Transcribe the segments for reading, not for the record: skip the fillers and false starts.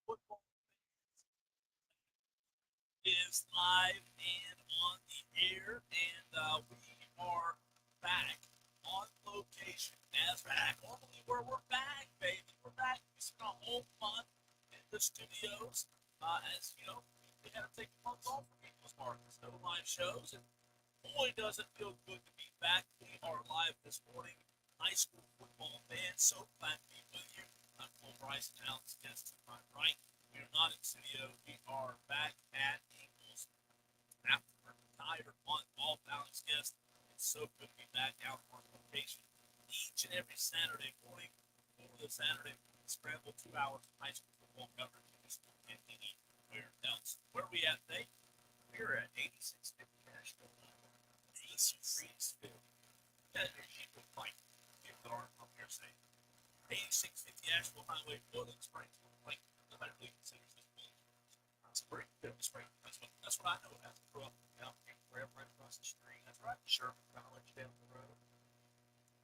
Football is live and on the air, and we are back on location. As back, normally where we're back, baby. We're back. We spent a whole month in the studios. As you know, we had to take a month off from Eagles Markets, no live shows, and boy, does it feel good to be back. We are live this morning. High school football fans, so glad to be with you. I'm Cole Bryce, and Alex Guest to my right. We are not in studio. We are back at Eagles after a entire month off. Alex Guest, it's so good to be back out on location each and every Saturday morning. Over the Saturday scramble, 2 hours of high school football coverage. Just can't anywhere else. Where are we at today? We're at 8650 Nashville. 8650. Yeah, people fight. People that aren't from here say 8650 Asheville Highway, Bowling Springs. Like, nobody really considers this Bowling Springfield. Spring. That's what I know. I grew up down right across the street. That's right. Sherman College down the road.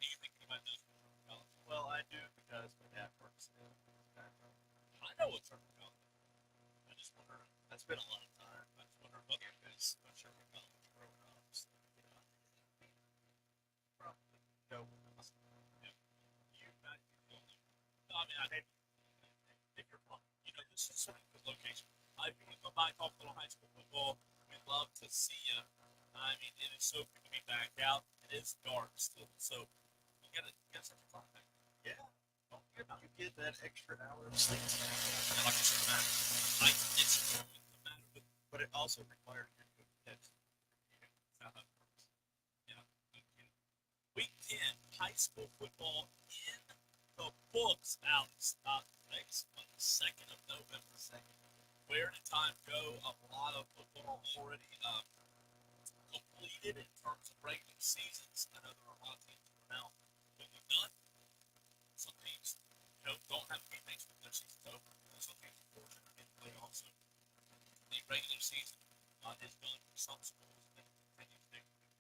Do you think anybody knows what Sherman College is? Well, I do because my dad works in that. I know what Sherman College is. I just wonder. That's been a lot of time. I just wonder what campus of Sherman College growing up. So, probably go with us. Yeah. You, you only. No, I mean, I maybe if you're from, this is such a good location. If you want to come by and talk a little high school football, we'd love to see you. I mean, it is so good to be back out. It is dark still, so you gotta set your clock back. Yeah. Don't forget about you get that extra hour of sleep. Yeah, like I said, man, it's going to matter, but it also requires you to get yeah, week 10 high school football in the books, Alex. Today's on the 2nd of November. Where did time go? A lot of football already completed in terms of regular seasons. I know there are a lot of teams that are now completely done. Some teams, don't have a game next week. Their season's over. Some teams are fortunate to get the playoffs. So the regular season is done for some schools, and then continues next week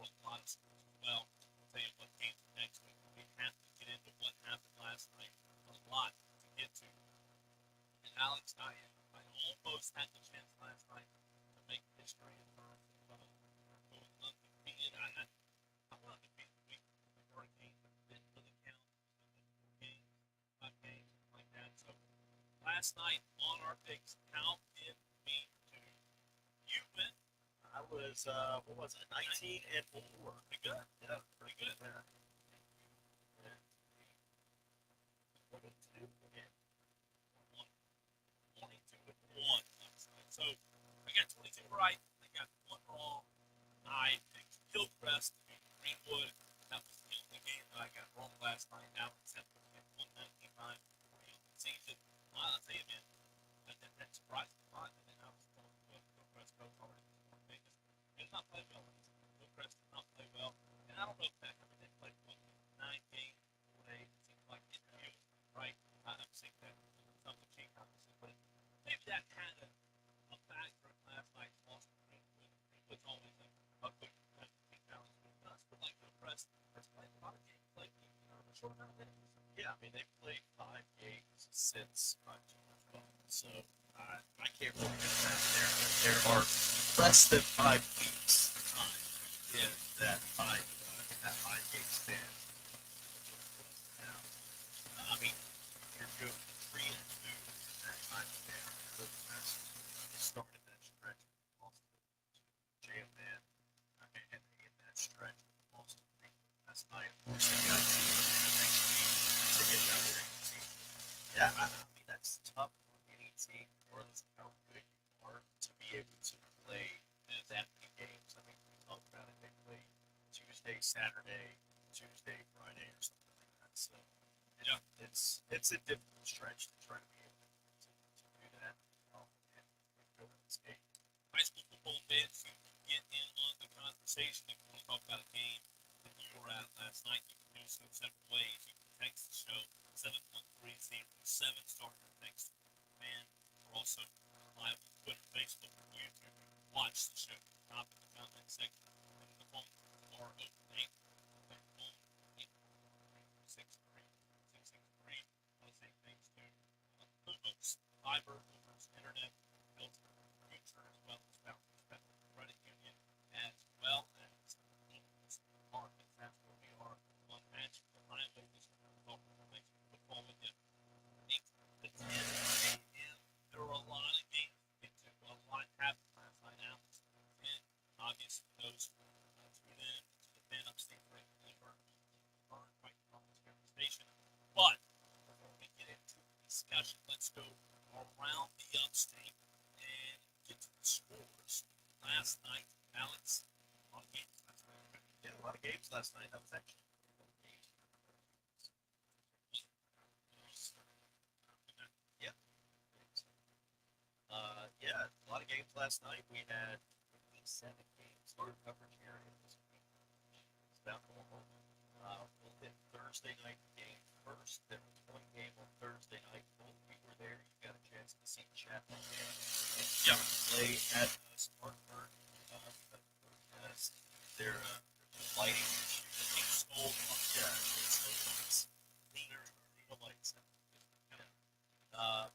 for a lot of schools as well. I'll tell you what games next week. We have to get into what happened last night. A lot to get to. And Alex, I almost had the chance last night to make history in terms of going undefeated. I wanted to beat the week before a game, but it didn't really count. Four games, 5 games, something like that. So last night on our picks, how did we do? You win. I was what was it, 19-4. Pretty good. Yeah, pretty good. Yeah. 22 again. 22-1 last night. So I got 22 right. I got one wrong. I picked Hillcrest to beat Greenwood. That was the only game that I got wrong last night. Alex had to get 199 for the season. I'll tell you, man, that surprised me a lot. And then I was told Hillcrest coach already before Vegas. He did not play well. Hillcrest did not play well. And I don't know if that, they played 9 games, 4 days. It seems like it feels right. I'm seeing that some of the team, obviously, but maybe that had a factor in last night's loss to Greenwood. Greenwood's always a good team balance with us, but like the press has played a lot of games lately, in a short amount of days. Yeah, I mean, they've played 5 games since 2012, so I can't really get that there. But there are less than 5 weeks time in that 5 game span. Now, I mean, you're good 3-2 in that time span. They started that stretch with Boston, jam man, and in that stretch with Boston last night. Of course, they got next week to get that regular season. Yeah, I mean that's tough for any team, regardless of how good you are, to be able to play that many games. I mean, we talked about it. They play Tuesday, Saturday, Tuesday, Friday, or something like that. So, it's a difficult stretch to try to be able to do that. And go to this game. High school football fans, you can get in on the conversation. If you want to talk about a game that you were at last night, you can do so several ways. You can text the show 71307, start your text command. We're also live on Twitter, Facebook, and YouTube. You can watch the show at the top of the comment section. And the phone are open 8. Phone 863 663. I want to say thanks to Lumos fiber, internet, built future as well as Founders Credit Union, as well as markets. That's where we are on match reliably. This is football with you. 8 to 10 a.m. There were a lot of games to get to. A lot happened last night, Alex. And obviously, those who tune in to the fan upstate regularly are quite the station. But before we get into the discussion, let's go around the upstate and get to the scores last night. Alex, a lot of games last night. Yeah, a lot of games last night. That was actually yeah. Yeah, a lot of games last night. We had 7 games started coverage here in this week. It's about normal. We'll hit Thursday night game first. There was one game on Thursday night. Both we were there. You got a chance to see Chapman Yeah. play at Spartanburg. Their lighting issue. Old, Yeah, leaner, lights.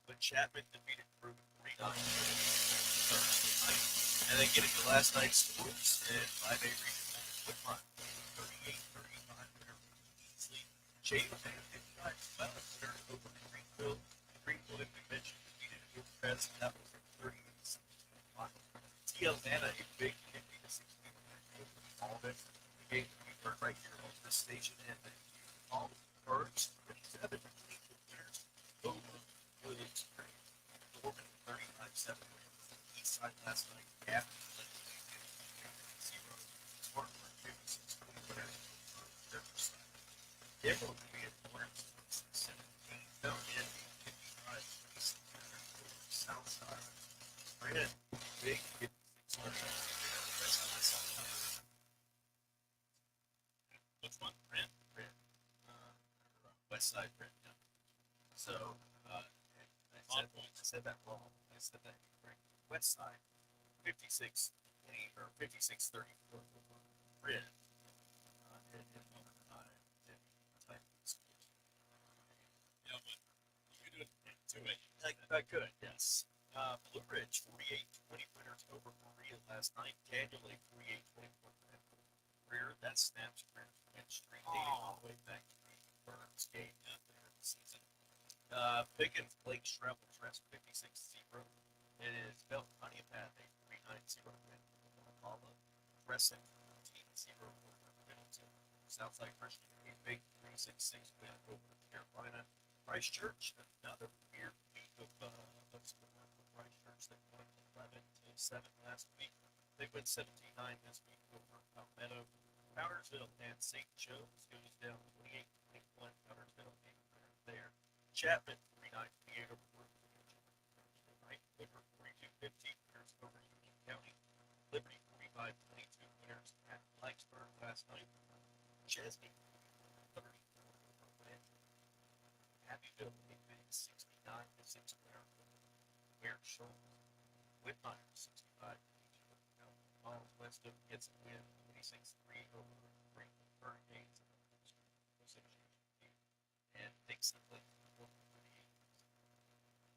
but Chapman defeated Peru 49 Thursday night. And then getting to last night's scores in 5A regional Woodline, 38-35 winner easily. James and 59-12 winner over Greenville. Greenville, we mentioned, defeated Hillcrest. That was 38-65. TL Atlanta, a big 50-16 win over Alden. The game we heard right here on this station, and then all the birds, 27 winners over Williamsburg. Norman 39-7 East Side last night. After the 0. Spartanburg 56-20 winners over Riverside. Emerald we had Lawrence 17. Fell in 55-26 winners over Southside. Brandon, big 56 winners. Which one? Brent? West Side Brent. Yeah. So, I said that wrong. I said that incorrect. West Side, 56-20 or 56-34 over Red. And I didn't type this. Yeah, but you could do it to it. I could, yes. Blue Ridge, 48-20 winners over Maria last night. Daniel Lake, 48-24 winners over Greer. That snaps Greer's win streak dating all the way back to the Burns game at the end of the season. Pickens, Blake Shrevel's rest 56-0. It is Belton Honeypath, a 3-9-0 win over Apollo. Crescent, 14-0 over Middleton. Southside Christian, a big 3-6-6 win over Carolina. Christ Church, another weird week of support for Christ Church. They won 11-7 last week. They win 17-9 this week over Palmetto. Powdersville and St. Joe's goes down 28-21. Powdersville being there. Chapman 39-28 over Worthington. Right, Liver 42-15 winners over Union County. Liberty 45-22 winners at Blacksburg last night. Chesney 30 over Lynn. Abbeville a big 69-6 winner over Ware Schultz. Whitmire 65-22 over Miles Weston gets a win 26-3 over Greenville Hurricanes. And Dixon Lake.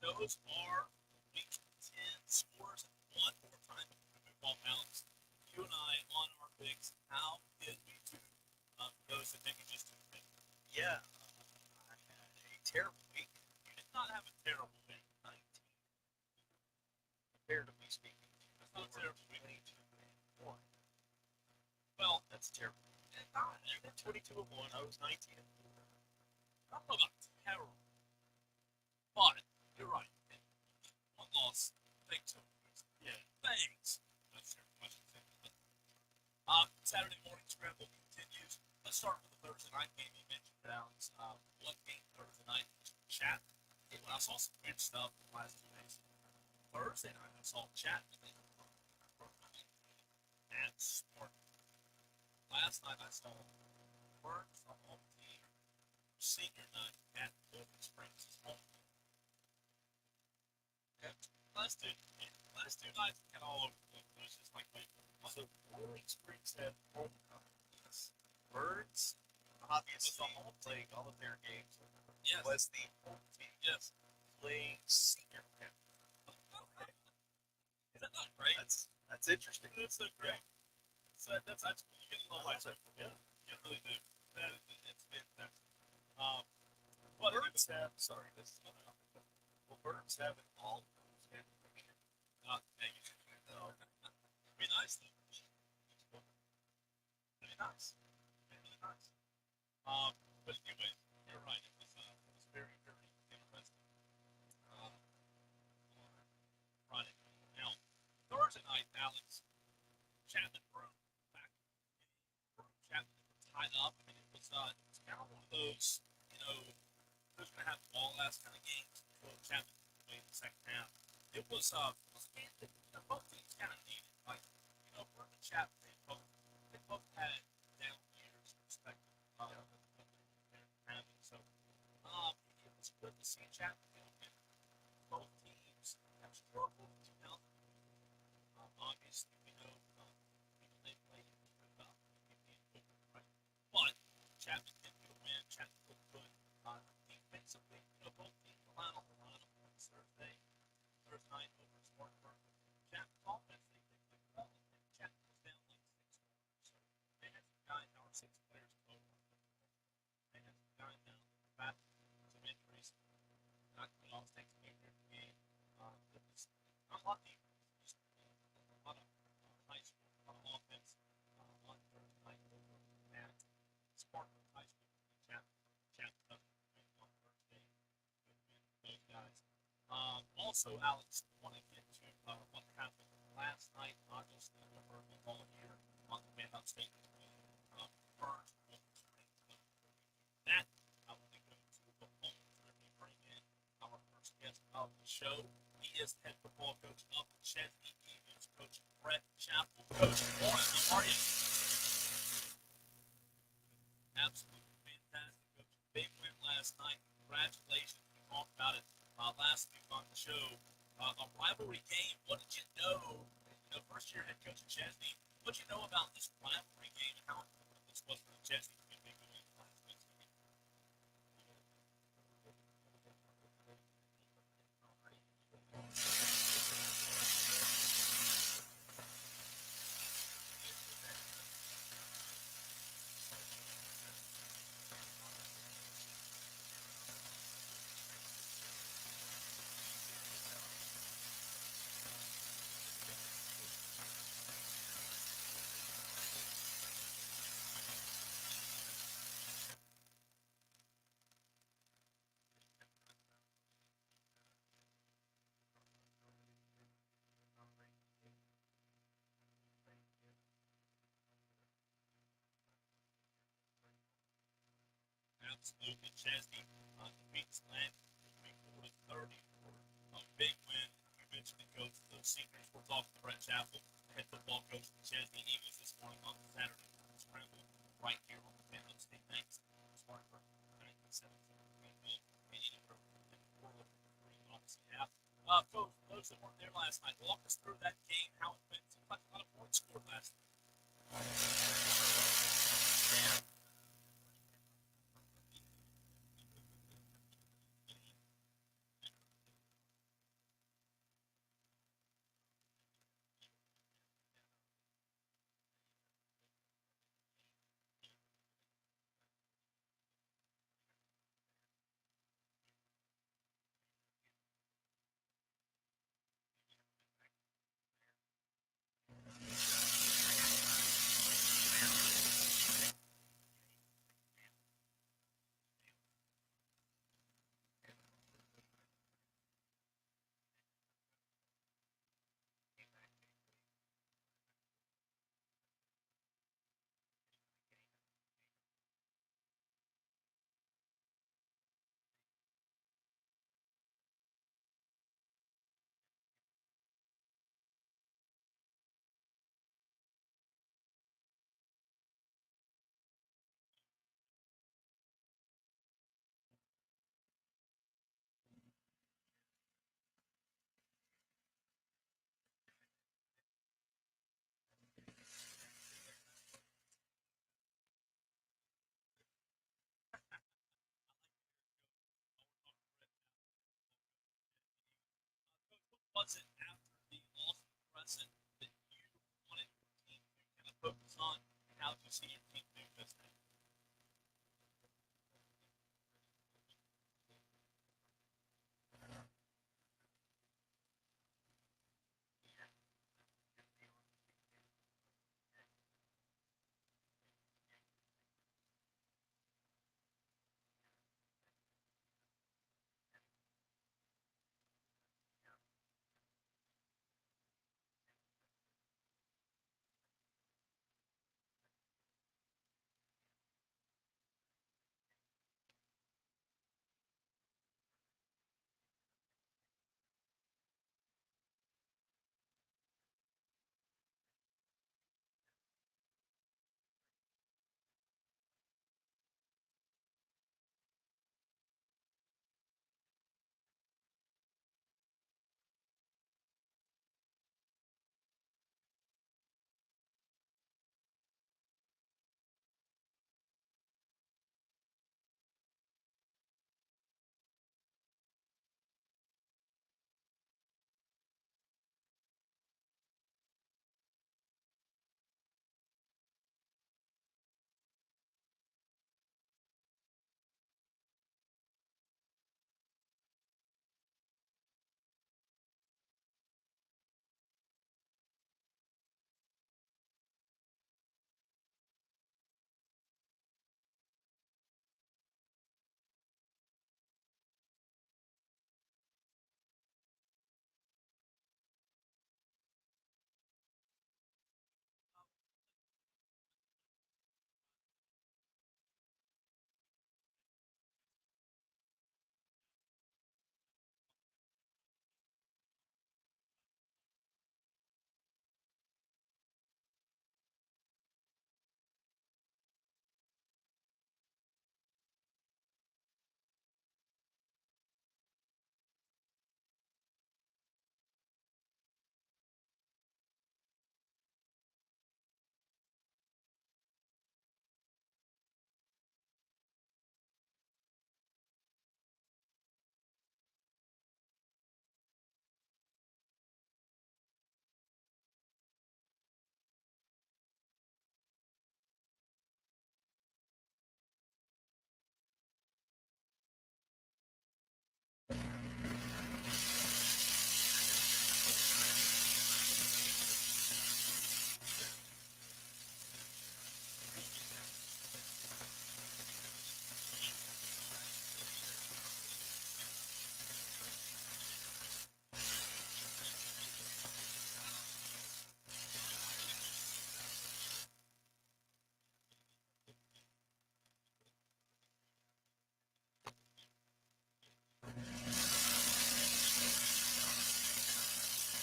Those are week 10 scores. One more time to move on, Alex. You and I on our picks. How did we do those that maybe just took me? Yeah, I had a terrible week. You did not have a terrible week. 19. Comparatively speaking, That's not a terrible week. 22-1. Well, That's terrible. it's not. You were 22-1. I was 19-4. I don't know about terrible. But you're right. One loss. Thanks. Yeah. Thanks. Saturday morning scramble continues. Let's start with the Thursday night game you mentioned, Alex. One game Thursday night, chat. I saw some good stuff in the last 2 days. Thursday night, I saw chat and Spartan. Last night, I saw Burns, the home team, senior night at Golden Springs' home team. And last two nights, kind of all over the place. It was just like, wait. So, Golden Springs had homecoming. Birds, obviously, playing all of their games. Yes. Was the home team. Yes. playing senior camp. Is that not great? That's interesting. That's so great. So that's actually you get a little lights. Yeah. You really do. It's fantastic. Um, but Birds have, sorry, this is another topic. Well, birds have an all and dang it. No. Be nice though. Really nice. Really nice. But anyway, you're right. It was very, very interesting. Uh, Friday. Now, Thursday night, Alex Chapman broke back. Chapman tied up. I mean, it was kind of one of those, you know, who's going to have the ball last kind of games. So Chapman played in the second half. It was a game that both teams kind of needed. Like, Burke and Chapman, they both had down years respectively. That they're having. So, it was good to see Chapman get both teams have struggled to help. Obviously, we know people they play with right? But Chapman did get a win. Chapman looked good defensively. Both teams allowed a lot of points Thursday night over Spartanburg. Chapman's offense, they played well. Chapman was down like 6 points. So they had some guys now, 6 players over. They had some guys now back some injuries. Not the all stakes game here in the game. It was not a lot of defense, just a lot of high school, a lot of offense on Thursday night over at Spartanburg High School. Chapman doesn't win on Thursday. Good win for those guys. Also, Alex, I want to get to what happened last night. Obviously, the early ball here on the Manhunt State between Burns and Wolverine. That I want to go to the moment where we bring in our first guest of the show. He is the head football coach of the Chesney Eagles, Coach Brett Chappell. Coach, good morning. How are you? Absolutely fantastic, Coach. Big win last night. Congratulations. We talked about it last week on the show. A rivalry game. What did you know? First year head coach at Chesney. What did you know about this rivalry game and how important this was for the Chesney community going into last week's game? Absolutely. Chesney defeats Landon 24-30 for a big win. We mentioned it goes to those seniors. We're talking to Brett Chappell, head football coach of the Chesney Eagles this morning on Saturday morning scramble right here on the Manhunt State Banks. Spartanburg 1917 Greenville and Edinburgh in the world free obviously half. Coach, those that weren't there last night, walk us through that game, how it went. Seems like a lot of points scored last night. was it after the loss of Crescent that you wanted your team to kind of focus on, and how do you see your team do just that?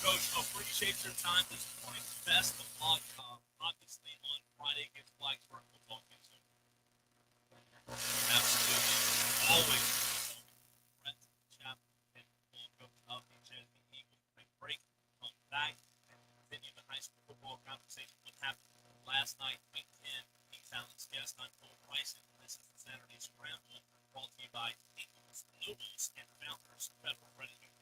Coach, appreciate your time this morning. Best of luck, obviously, on Friday against Blacksburg football. Absolutely. Always. Brett Chapman and coach of the Genesee Eagles. Big break. Come back and continue the high school football conversation. What happened last night, week 10. King Silence guest on Cole Bryson. This is the Saturday Scramble brought to you by Eagles, Nobles, and Founders Federal Credit Union.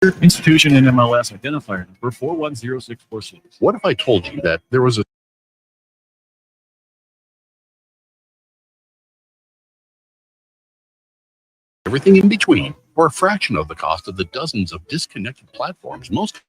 Institution and MLS identifier number 410646. What if I told you that there was a everything in between for a fraction of the cost of the dozens of disconnected platforms most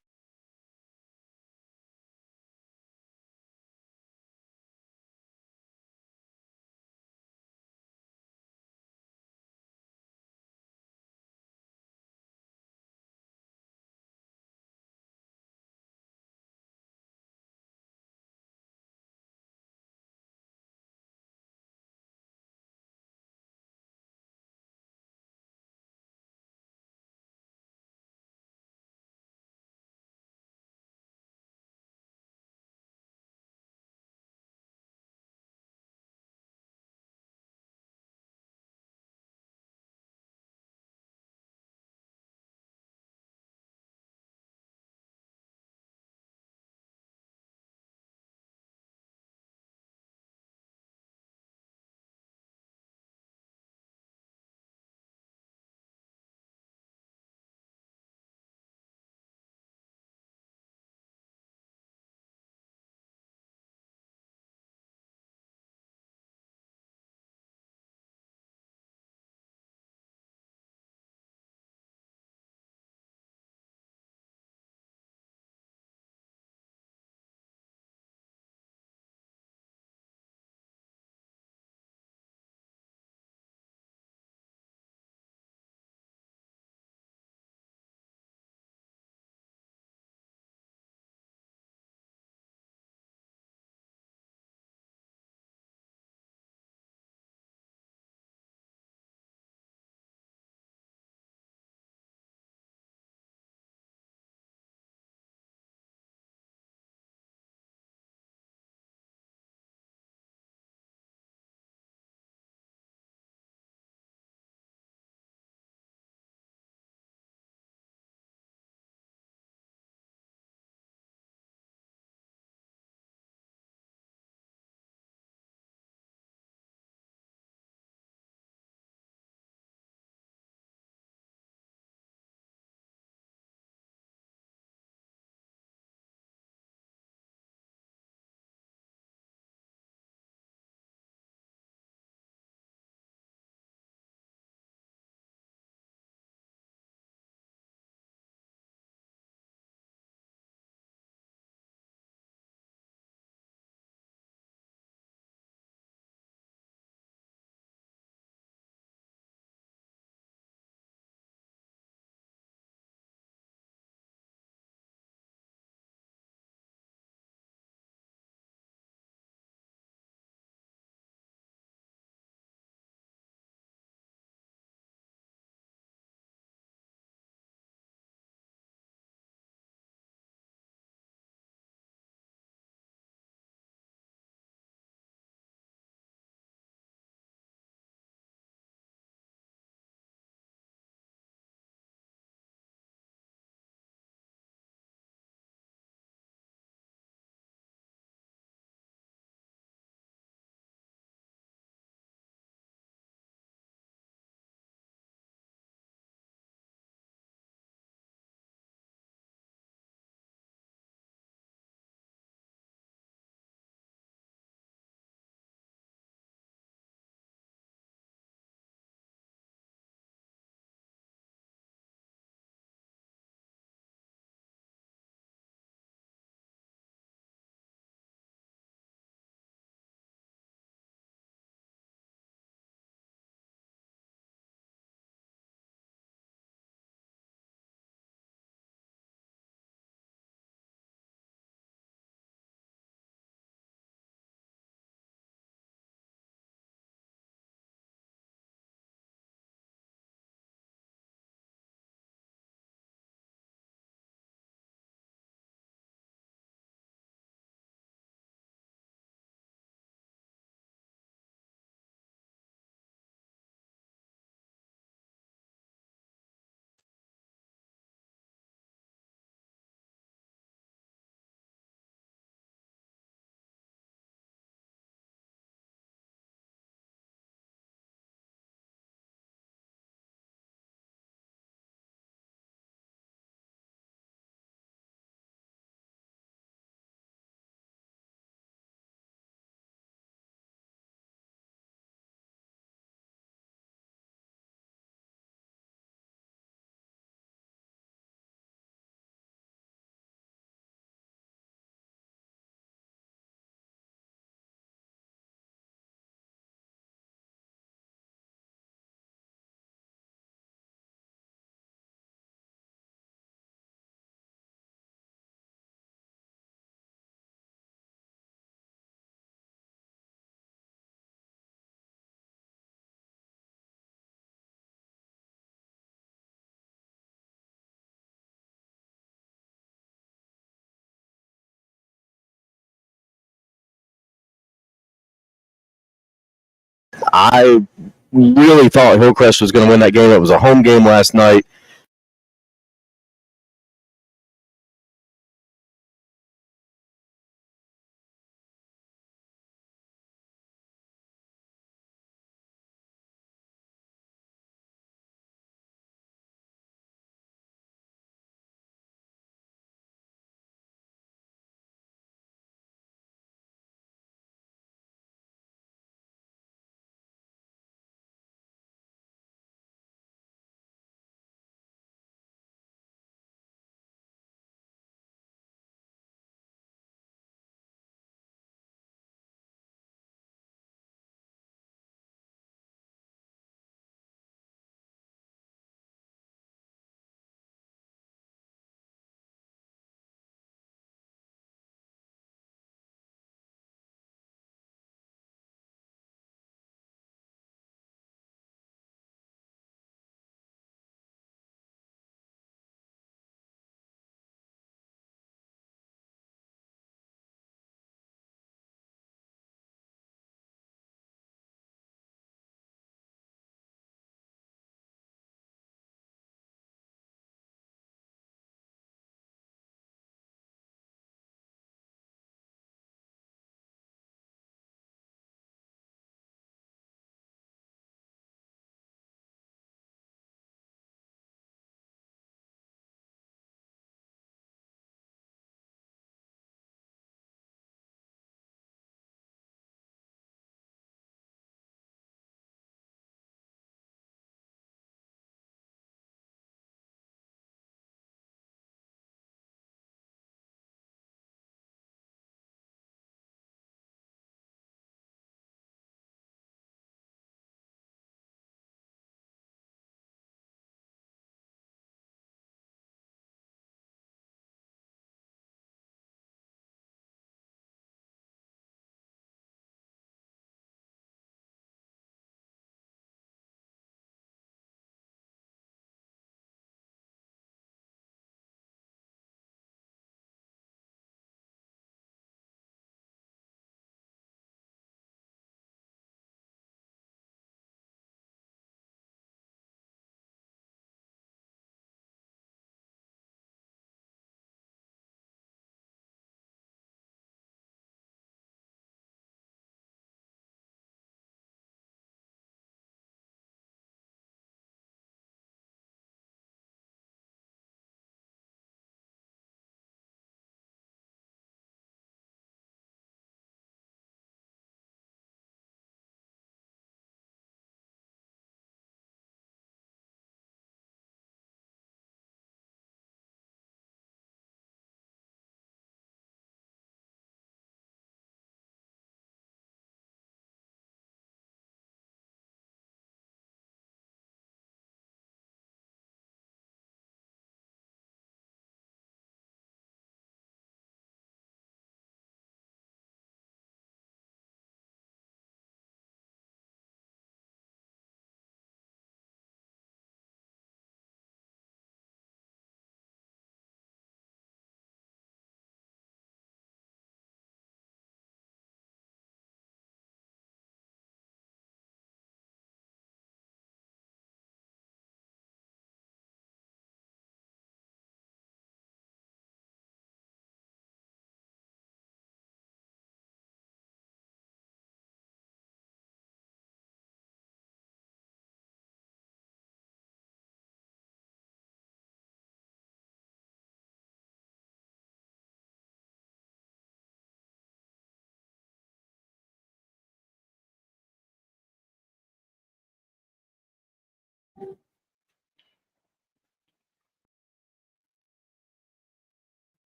I really thought Hillcrest was going to win that game. It was a home game last night.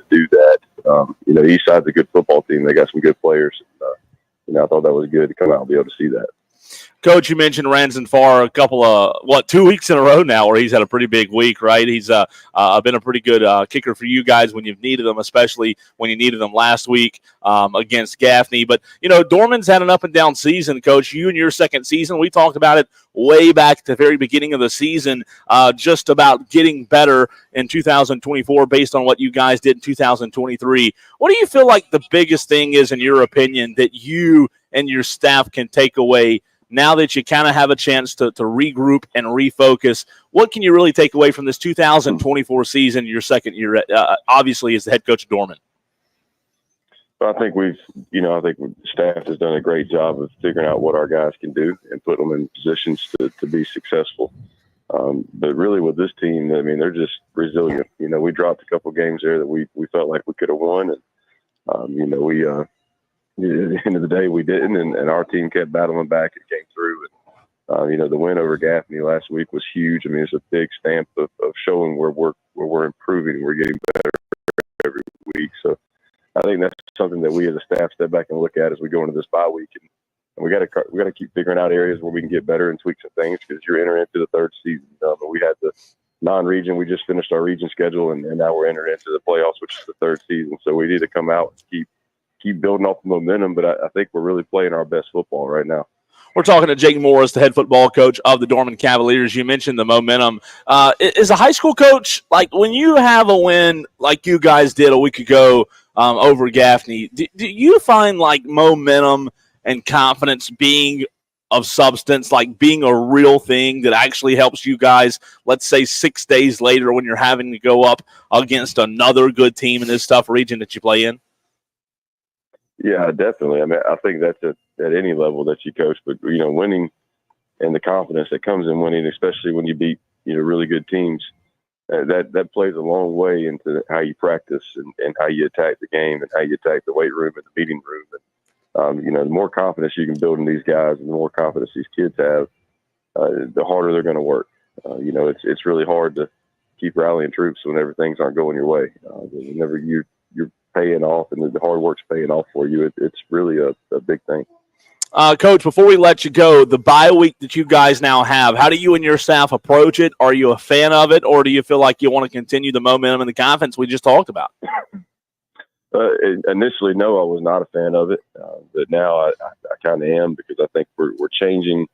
Do that. Eastside's a good football team. They got some good players. I thought that was good to come out and be able to see that. Coach, you mentioned Ranson Farr a couple of 2 weeks in a row now, where he's had a pretty big week, right? He's been a pretty good kicker for you guys when you've needed them, especially when you needed them last week against Gaffney. But Dorman's had an up and down season, Coach. You in your second season, we talked about it way back at the very beginning of the season, just about getting better in 2024 based on what you guys did in 2023. What do you feel like the biggest thing is, in your opinion, that you and your staff can take away now that you kind of have a chance to regroup and refocus? What can you really take away from this 2024 season, your second year, obviously, as the head coach of Dorman? I think the staff has done a great job of figuring out what our guys can do and put them in positions to be successful. But really with this team, I mean, they're just resilient. We dropped a couple games there that we felt like we could have won. And, at the end of the day, we didn't, and our team kept battling back and came through. And, the win over Gaffney last week was huge. I mean, it's a big stamp of showing where we're improving. We're getting better every week. So I think that's something that we as a staff step back and look at as we go into this bye week. And we got to keep figuring out areas where we can get better and tweak some things, because you're entering into the third season. But we had the non-region. We just finished our region schedule, and now we're entering into the playoffs, which is the third season. So we need to come out and keep building off the momentum, but I think we're really playing our best football right now. We're talking to Jake Morris, the head football coach of the Dorman Cavaliers. You mentioned the momentum. As a high school coach, like when you have a win like you guys did a week ago over Gaffney, do you find like momentum and confidence being of substance, like being a real thing that actually helps you guys, let's say 6 days later when you're having to go up against another good team in this tough region that you play in? Yeah, definitely. I mean, I think that's at any level that you coach, but winning and the confidence that comes in winning, especially when you beat really good teams, that plays a long way into how you practice and how you attack the game and how you attack the weight room and the meeting room. And the more confidence you can build in these guys and the more confidence these kids have, the harder they're going to work. It's really hard to keep rallying troops whenever things aren't going your way. Whenever you're paying off and the hard work's paying off for you, it's really a big thing. Coach, before we let you go, the bye week that you guys now have, how do you and your staff approach it? Are you a fan of it, or do you feel like you want to continue the momentum and the confidence we just talked about? Initially, no, I was not a fan of it, but now I kind of am, because I think we're changing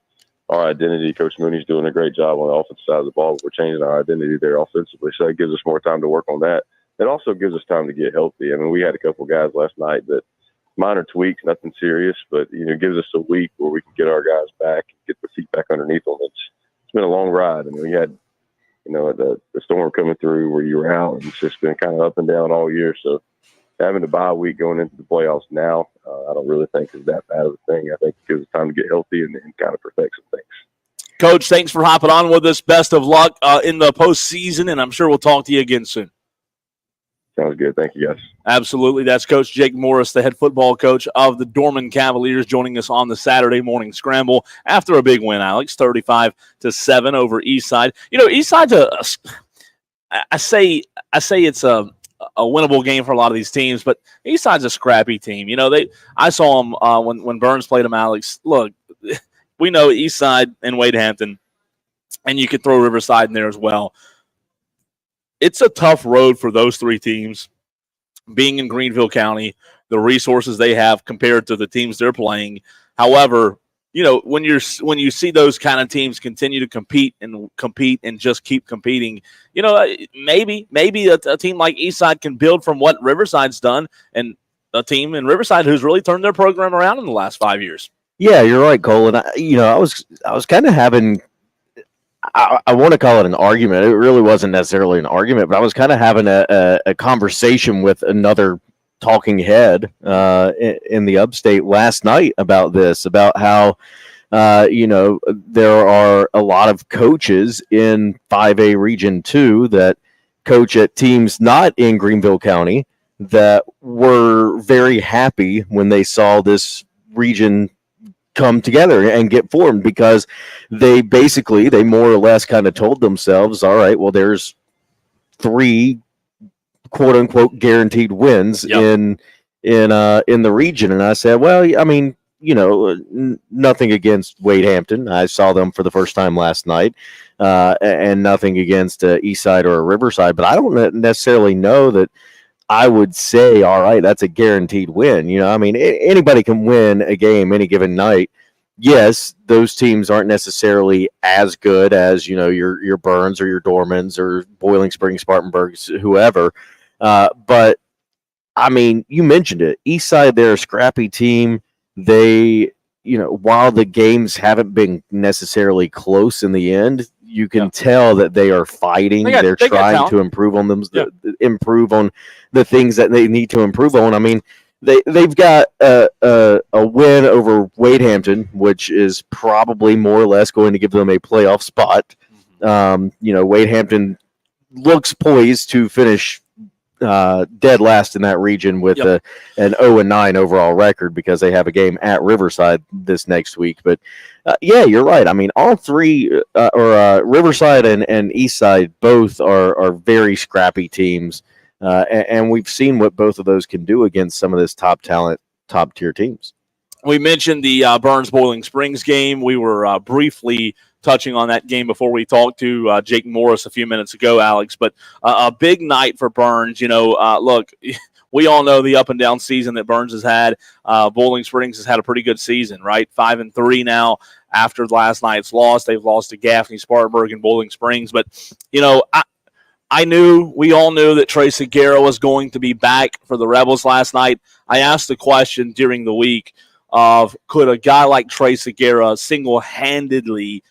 our identity. Coach Mooney's doing a great job on the offensive side of the ball, but we're changing our identity there offensively, so it gives us more time to work on that. It also gives us time to get healthy. I mean, we had a couple guys last night that minor tweaks, nothing serious, but it gives us a week where we can get our guys back, get their feet back underneath them. It's been a long ride. I mean, we had the storm coming through where you were out, and it's just been kind of up and down all year. So having a bye week going into the playoffs now, I don't really think is that bad of a thing. I think it gives us time to get healthy and kind of perfect some things. Coach, thanks for hopping on with us. Best of luck in the postseason, and I'm sure we'll talk to you again soon. Sounds good. Thank you, guys. Absolutely. That's Coach Jake Morris, the head football coach of the Dorman Cavaliers, joining us on the Saturday morning scramble after a big win, Alex, 35-7 over Eastside. Eastside's I say it's a winnable game for a lot of these teams, but Eastside's a scrappy team. I saw them when Burns played them, Alex. Look, we know Eastside and Wade Hampton, and you could throw Riverside in there as well. It's a tough road for those three teams, being in Greenville County, the resources they have compared to the teams they're playing. However, when you see those kind of teams continue to compete and just keep competing, maybe a team like Eastside can build from what Riverside's done, and a team in Riverside who's really turned their program around in the last 5 years. Yeah, you're right, Cole. And I was kind of having, I want to call it an argument. It really wasn't necessarily an argument, but I was kind of having a conversation with another talking head in the upstate last night about how there are a lot of coaches in 5A Region 2 that coach at teams not in Greenville County that were very happy when they saw this region come together and get formed, because they more or less kind of told themselves, all right, well, there's 3 quote unquote guaranteed wins in the region. And I said, well, I mean, nothing against Wade Hampton. I saw them for the first time last night, and nothing against Eastside or Riverside. But I don't necessarily know that I would say, all right, that's a guaranteed win. Anybody can win a game any given night. Yes, those teams aren't necessarily as good as, your Burns or your Dormans or Boiling Springs, Spartanburgs, whoever. But, you mentioned it. Eastside, they're a scrappy team. They, while the games haven't been necessarily close in the end, you can tell that they are fighting. They're trying to improve on them, improve on the things that they need to improve on. They've got a win over Wade Hampton, which is probably more or less going to give them a playoff spot. Wade Hampton looks poised to finish dead last in that region with an 0-9 overall record because they have a game at Riverside this next week. But you're right. All three, Riverside and Eastside, both are very scrappy teams. And we've seen what both of those can do against some of this top tier teams. We mentioned the Burns Boiling Springs game. We were briefly touching on that game before we talked to Jake Morris a few minutes ago, Alex. But a big night for Burns. Look, we all know the up and down season that Burns has had. Boiling Springs has had a pretty good season, right? 5-3 now after last night's loss. They've lost to Gaffney, Spartanburg, and Boiling Springs. But, we all knew that Trey Segura was going to be back for the Rebels last night. I asked the question during the week of could a guy like Trey Segura single-handedly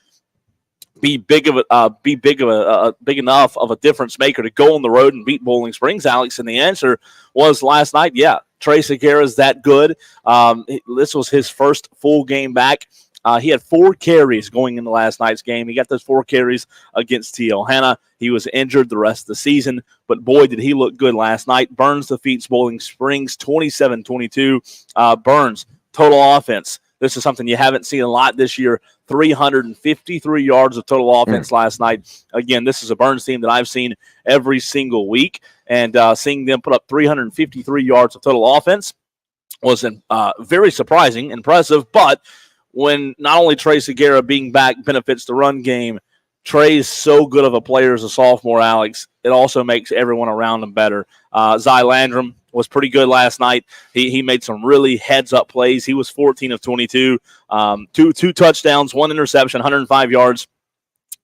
be big enough of a difference maker to go on the road and beat Boiling Springs, Alex? And the answer was last night, yeah, Trey Segura is that good. This was his first full game back. He had 4 carries going into last night's game. He got those 4 carries against T.L. Hanna. He was injured the rest of the season, but boy, did he look good last night. Burns defeats Boiling Springs 27-22. Burns, total offense. This is something you haven't seen a lot this year. 353 yards of total offense last night. Again, this is a Burns team that I've seen every single week, and seeing them put up 353 yards of total offense was very surprising, impressive, but when not only Trey Segura being back benefits the run game, Trey's so good of a player as a sophomore, Alex. It also makes everyone around him better. Zy Landrum was pretty good last night. He made some really heads-up plays. He was 14 of 22, two touchdowns, 1 interception, 105 yards.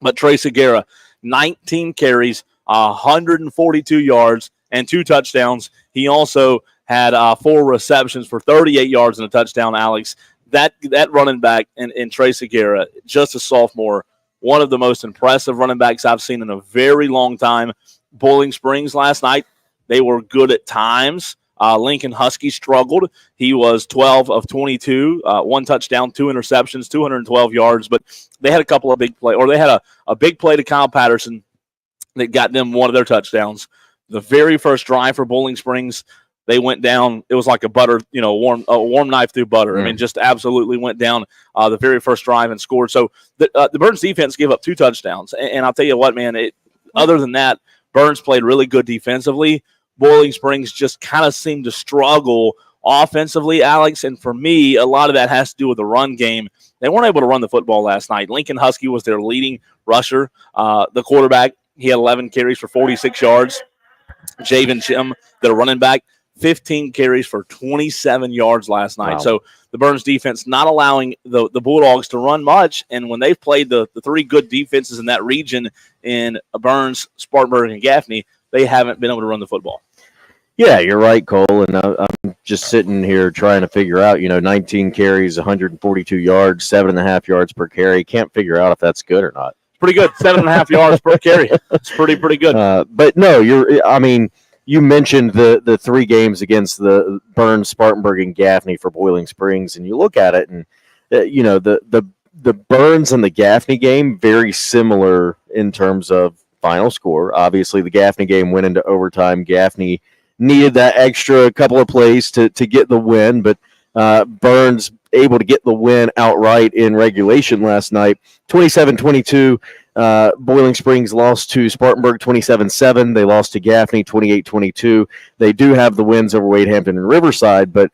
But Trey Segura, 19 carries, 142 yards, and 2 touchdowns. He also had 4 receptions for 38 yards and a touchdown, Alex. That running back in Trey Segura, just a sophomore, one of the most impressive running backs I've seen in a very long time. Boiling Springs last night, they were good at times. Lincoln Husky struggled. He was 12 of 22, 1 touchdown, 2 interceptions, 212 yards. But they had a couple of big plays, or they had a big play to Kyle Patterson that got them one of their touchdowns. The very first drive for Boiling Springs, they went down. It was like a warm knife through butter. Just absolutely went down the very first drive and scored. So the Burns defense gave up 2 touchdowns. And I'll tell you what, man, other than that, Burns played really good defensively. Boiling Springs just kind of seemed to struggle offensively, Alex. And for me, a lot of that has to do with the run game. They weren't able to run the football last night. Lincoln Husky was their leading rusher. The quarterback, he had 11 carries for 46 yards. Javen Jim, their running back, 15 carries for 27 yards last night. Wow. So the Burns defense not allowing the Bulldogs to run much. And when they've played the 3 good defenses in that region in Burns, Spartanburg, and Gaffney, they haven't been able to run the football. Yeah, you're right, Cole. And I'm just sitting here trying to figure out, 19 carries, 142 yards, 7.5 yards per carry. Can't figure out if that's good or not. Pretty good. 7.5 yards per carry. It's pretty good. But no, you mentioned the 3 games against the Burns, Spartanburg, and Gaffney for Boiling Springs, and you look at it, and the Burns and the Gaffney game very similar in terms of final score. Obviously, the Gaffney game went into overtime. Gaffney needed that extra couple of plays to get the win, but Burns able to get the win outright in regulation last night, 27-22. Boiling Springs lost to Spartanburg 27-7. They lost to Gaffney 28-22. They do have the wins over Wade Hampton and Riverside, but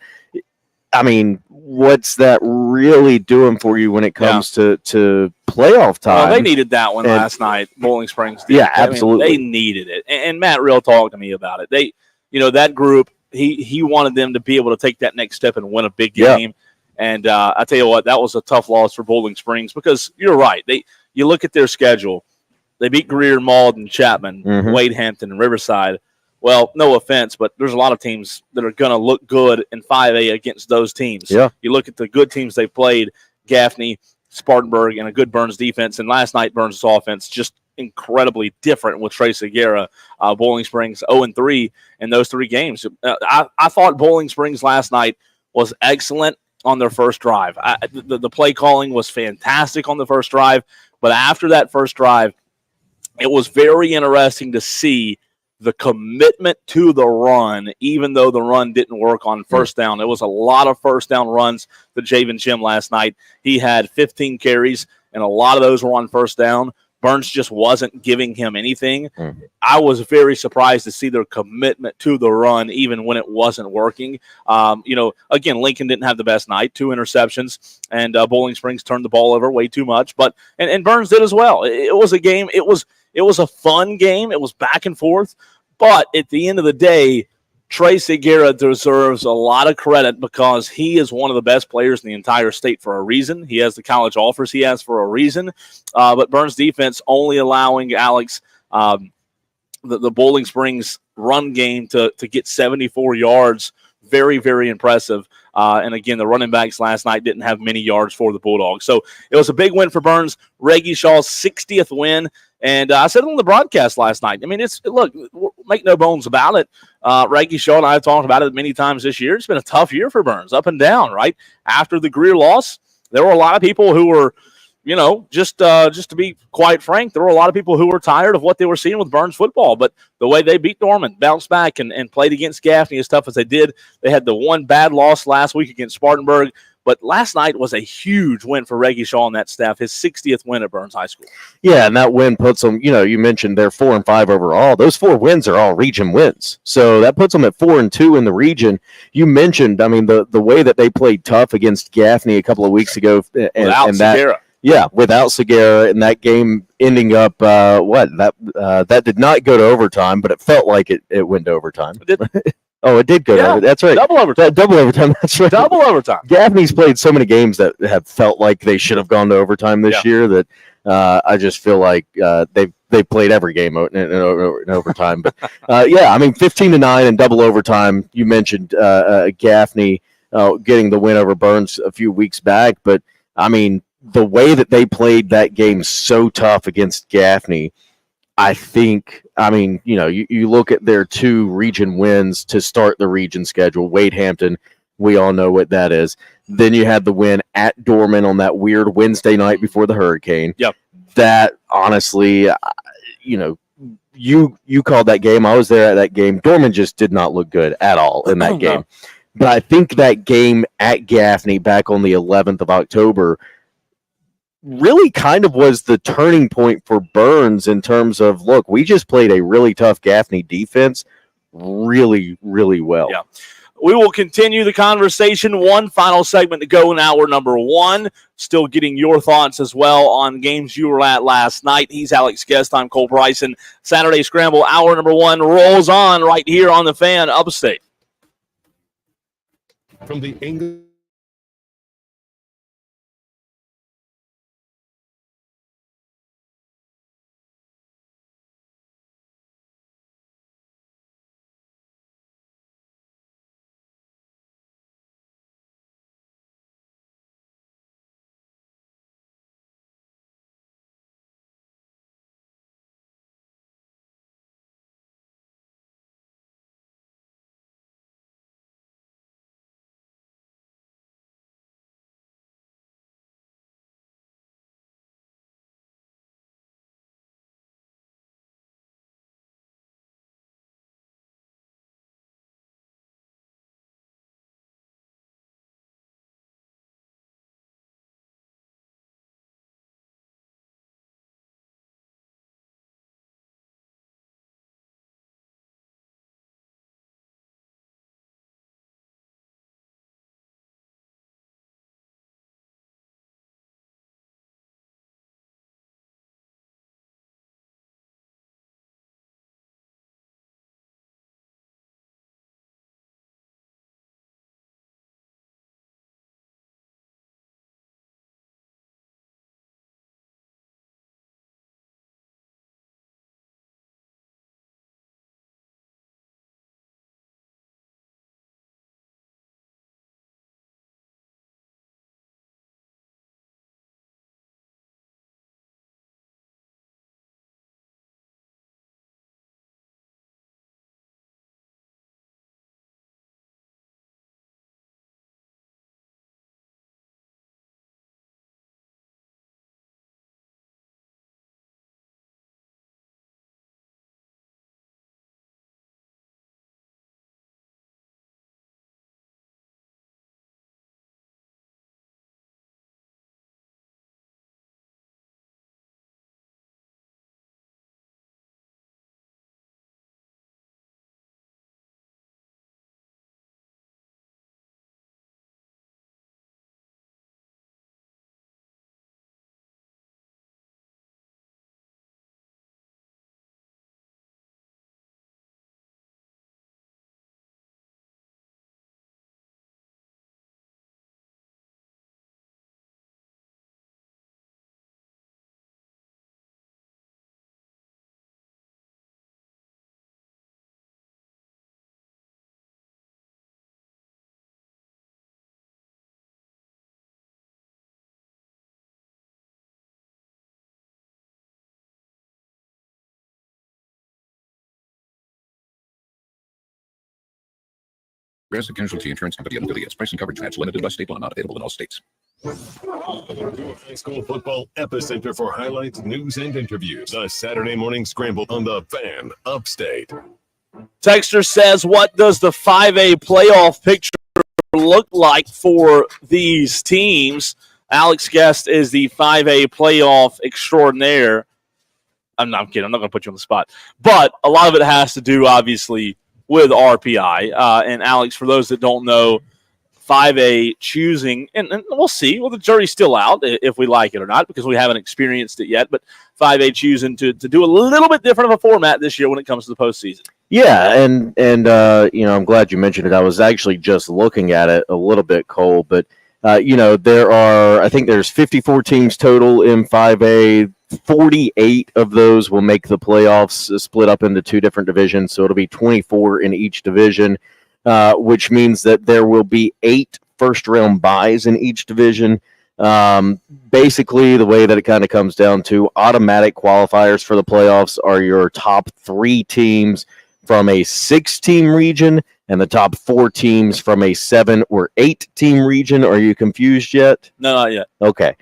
what's that really doing for you when it comes to playoff time? Well, they needed that one And- last night. Bowling Springs did. Yeah, I mean, absolutely. they needed it. And Matt Real talked to me about it. They, that group, he wanted them to be able to take that next step and win a big Yeah. game. And I tell you what, that was a tough loss for Bowling Springs because you're right. You look at their schedule. They beat Greer, Malden, Chapman, Mhm. Wade Hampton, and Riverside. Well, no offense, but there's a lot of teams that are going to look good in 5A against those teams. Yeah. You look at the good teams they've played, Gaffney, Spartanburg, and a good Burns defense. And last night, Burns' offense just incredibly different with Trey Segura. Bowling Springs 0-3 in those 3 games. I thought Bowling Springs last night was excellent on their first drive. The play calling was fantastic on the first drive, but after that first drive, it was very interesting to see the commitment to the run, even though the run didn't work on first down. It was a lot of first down runs to Javen Jim last night. He had 15 carries, and a lot of those were on first down. Burns just wasn't giving him anything. I was very surprised to see their commitment to the run, even when it wasn't working. Again, Lincoln didn't have the best night, 2 interceptions, and Bowling Springs turned the ball over way too much. But and Burns did as well. It was a game. It was a fun game. It was back and forth. But at the end of the day, Trey Segura deserves a lot of credit because he is one of the best players in the entire state for a reason. He has the college offers he has for a reason. But Burns' defense only allowing Alex the Bowling Springs run game to get 74 yards. Very, very impressive. And again, the running backs last night didn't have many yards for the Bulldogs. So it was a big win for Burns. Reggie Shaw's 60th win. And I said on the broadcast last night, I mean, look, make no bones about it. Reggie Shaw and I have talked about it many times this year. It's been a tough year for Burns, up and down, right? After the Greer loss, there were a lot of people who were, just to be quite frank, there were a lot of people who were tired of what they were seeing with Burns football. But the way they beat Dorman, bounced back, and played against Gaffney as tough as they did, they had the one bad loss last week against Spartanburg. But last night was a huge win for Reggie Shaw and that staff, his 60th win at Burns High School. Yeah, and that win puts them, you mentioned they're 4-5 overall. Those 4 wins are all region wins. So that puts them at 4-2 in the region. You mentioned, I mean, the way that they played tough against Gaffney a couple of weeks ago. Without Segura. Yeah, without Segura, and that game ending up, that did not go to overtime, but it felt like it went to overtime. Oh, it did go to overtime. That's right. Double overtime. Double overtime. That's right. Double overtime. Gaffney's played so many games that have felt like they should have gone to overtime this year that I just feel like they've played every game in overtime. But I mean, 15-9 in double overtime. You mentioned Gaffney getting the win over Burns a few weeks back, but I mean, the way that they played that game so tough against Gaffney, I think, I mean, you look at their 2 region wins to start the region schedule. Wade Hampton, we all know what that is. Then you had the win at Dorman on that weird Wednesday night before the hurricane. Yep. That, honestly, you called that game. I was there at that game. Dorman just did not look good at all in that game. But I think that game at Gaffney back on the 11th of October really kind of was the turning point for Burns in terms of, look, we just played a really tough Gaffney defense really, really well. Yeah. We will continue the conversation. One final segment to go in hour number 1. Still getting your thoughts as well on games you were at last night. He's Alex Guest. I'm Cole Bryson. Saturday Scramble, hour number 1 rolls on right here on the Fan Upstate. From the English Progressive Casualty Insurance Company and affiliates. Price and coverage match limited by state law, not available in all states. High school football epicenter for highlights, news, and interviews. The Saturday Morning Scramble on the Fan Upstate. Texter says, what does the 5A playoff picture look like for these teams? Alex Guest is the 5A playoff extraordinaire. I'm kidding. I'm not going to put you on the spot. But a lot of it has to do, obviously, with RPI. And Alex, for those that don't know, 5A choosing, and we'll see. Well, the jury's still out if we like it or not because we haven't experienced it yet. But 5A choosing to do a little bit different of a format this year when it comes to the postseason. Yeah, and I'm glad you mentioned it. I was actually just looking at it a little bit, Cole, but I think there's 54 teams total in 5A. 48 of those will make the playoffs, split up into two different divisions, so it'll be 24 in each division, which means that there will be 8 first-round byes in each division. Basically, the way that it kind of comes down to automatic qualifiers for the playoffs are your top 3 teams from a 6-team region and the top 4 teams from a 7 or 8-team region. Are you confused yet? No, not yet. Okay.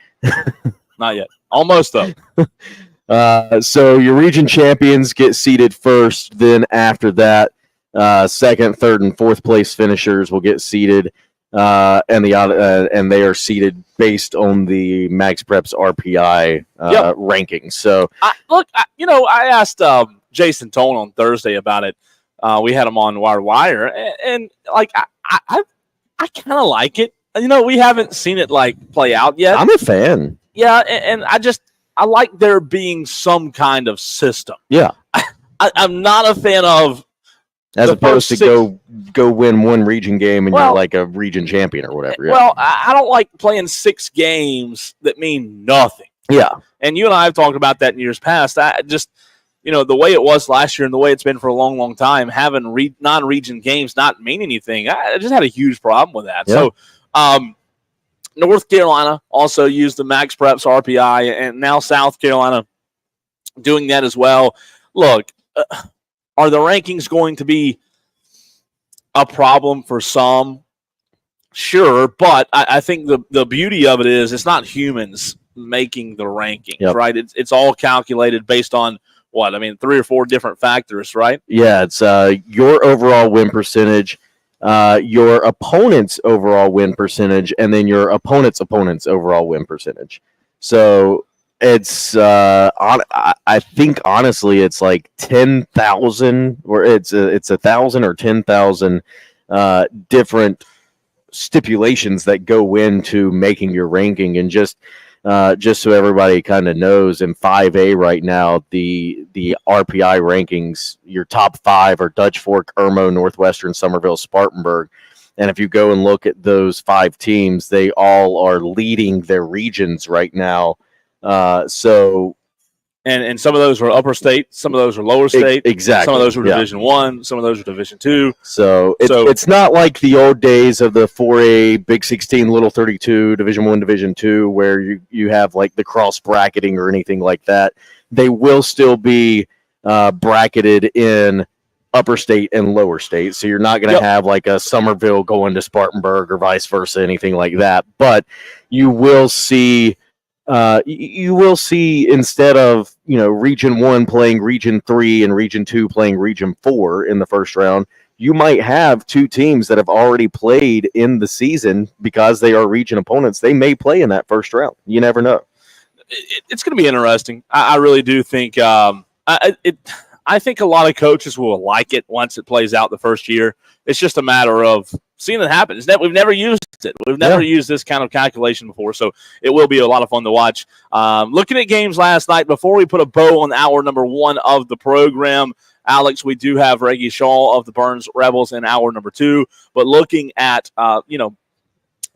Not yet. Almost, though. So your region champions get seeded first. Then after that, second, third, and fourth place finishers will get seeded, and they are seeded based on the Max Preps RPI rankings. So I asked Jason Tone on Thursday about it. We had him on Wire, and I kind of like it. We haven't seen it play out yet. I'm a fan. Yeah, and I like there being some kind of system. Yeah, I'm not a fan of as opposed to go win one region game and you're like a region champion or whatever. Yeah. Well, I don't like playing 6 games that mean nothing. Yeah, and you and I have talked about that in years past. I just the way it was last year and the way it's been for a long, long time, having non-region games not mean anything. I just had a huge problem with that. Yeah. So, North Carolina also used the Max Preps RPI, and now South Carolina doing that as well. Look, are the rankings going to be a problem for some? Sure, but I think the beauty of it is it's not humans making the rankings, right? It's all calculated based on 3 or 4 different factors, right? Yeah, it's your overall win percentage, your opponent's overall win percentage, and then your opponent's overall win percentage. So it's I think honestly it's like 10,000 or it's 1,000 or 10,000 different stipulations that go into making your ranking. And just so everybody kind of knows, in 5A right now, the RPI rankings, your top 5 are Dutch Fork, Irmo, Northwestern, Somerville, Spartanburg. And if you go and look at those 5 teams, they all are leading their regions right now. And some of those are upper state, some of those are lower state. Exactly. Some of those are Division 1, some of those are Division 2. So it's not like the old days of the 4A, Big 16, Little 32, Division 1, Division 2, where you have like the cross bracketing or anything like that. They will still be bracketed in upper state and lower state. So you're not going to have like a Somerville going to Spartanburg or vice versa, anything like that. But you will see instead of Region 1 playing Region 3 and Region 2 playing Region 4 in the first round, you might have 2 teams that have already played in the season because they are region opponents. They may play in that first round. You never know. It's going to be interesting. I really do think I think a lot of coaches will like it once it plays out the first year. It's just a matter of seeing it happen. We've never used it. We've never used this kind of calculation before, so it will be a lot of fun to watch. Looking at games last night, before we put a bow on hour number 1 of the program, Alex, we do have Reggie Shaw of the Burns Rebels in hour number 2. But looking at,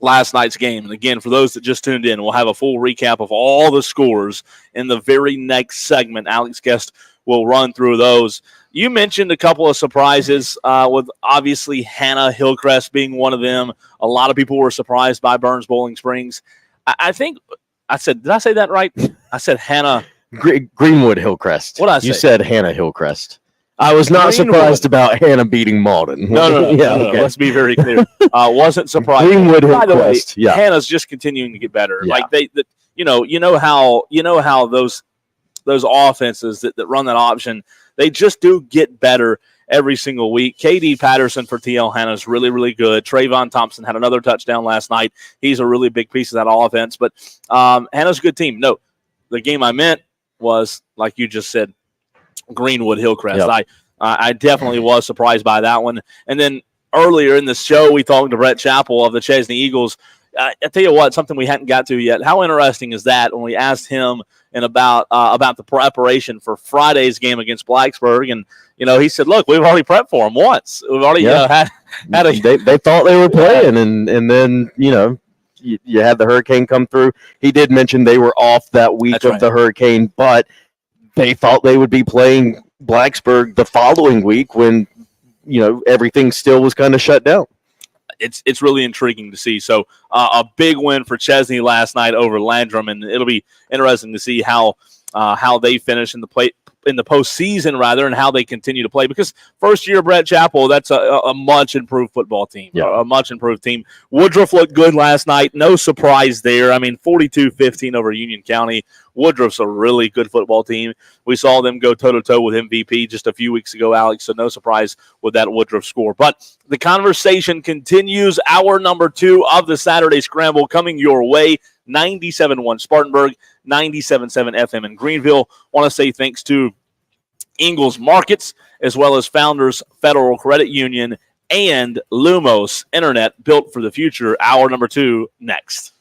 last night's game, and again, for those that just tuned in, we'll have a full recap of all the scores in the very next segment. Alex Guest will run through those. You mentioned a couple of surprises, with obviously Hannah Hillcrest being one of them. A lot of people were surprised by Burns Bowling Springs. Did I say that right? I said Hannah. Greenwood Hillcrest. What did I say? You said Hannah Hillcrest. I was not Greenwood. surprised about Hannah beating Malden. No. Okay. Let's be very clear. Wasn't surprised. Greenwood By the way, Hillcrest. Yeah. Hannah's just continuing to get better. Yeah. Like you know how those offenses that run that option, they just do get better every single week. KD Patterson for TL Hannah is really, really good. Trayvon Thompson had another touchdown last night. He's a really big piece of that offense. But Hannah's a good team. No, the game I meant was, like you just said, Greenwood Hillcrest. Yep. I definitely was surprised by that one. And then earlier in the show, we talked to Brett Chappell of the Chesney Eagles. I tell you what, something we hadn't got to yet. How interesting is that when we asked him about the preparation for Friday's game against Blacksburg? And, he said, look, we've already prepped for them once. We've already had a – They thought they were playing, and then, you had the hurricane come through. He did mention they were off that week That's of right. the hurricane, but they thought they would be playing Blacksburg the following week when, everything still was kind of shut down. It's really intriguing to see. So a big win for Chesney last night over Landrum, and it'll be interesting to see how they finish in the postseason rather, and how they continue to play. Because first year Brett Chappell, that's a much improved football team, a much improved team. Woodruff looked good last night, no surprise there. I mean, 42-15 over Union County. Woodruff's a really good football team. We saw them go toe-to-toe with MVP just a few weeks ago, Alex, so no surprise with that Woodruff score. But the conversation continues. Hour number 2 of the Saturday Scramble coming your way. 97.1 Spartanburg, 97.7 FM in Greenville. Want to say thanks to Ingalls Markets, as well as Founders Federal Credit Union and Lumos Internet, built for the future. Hour number 2 next.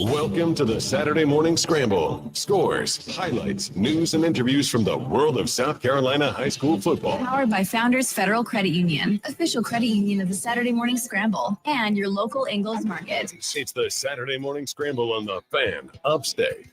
Welcome to the Saturday Morning Scramble. Scores, highlights, news, and interviews from the world of South Carolina high school football. Powered by Founders Federal Credit Union, official credit union of the Saturday Morning Scramble, and your local Ingalls Market. It's the Saturday Morning Scramble on the Fan Upstate.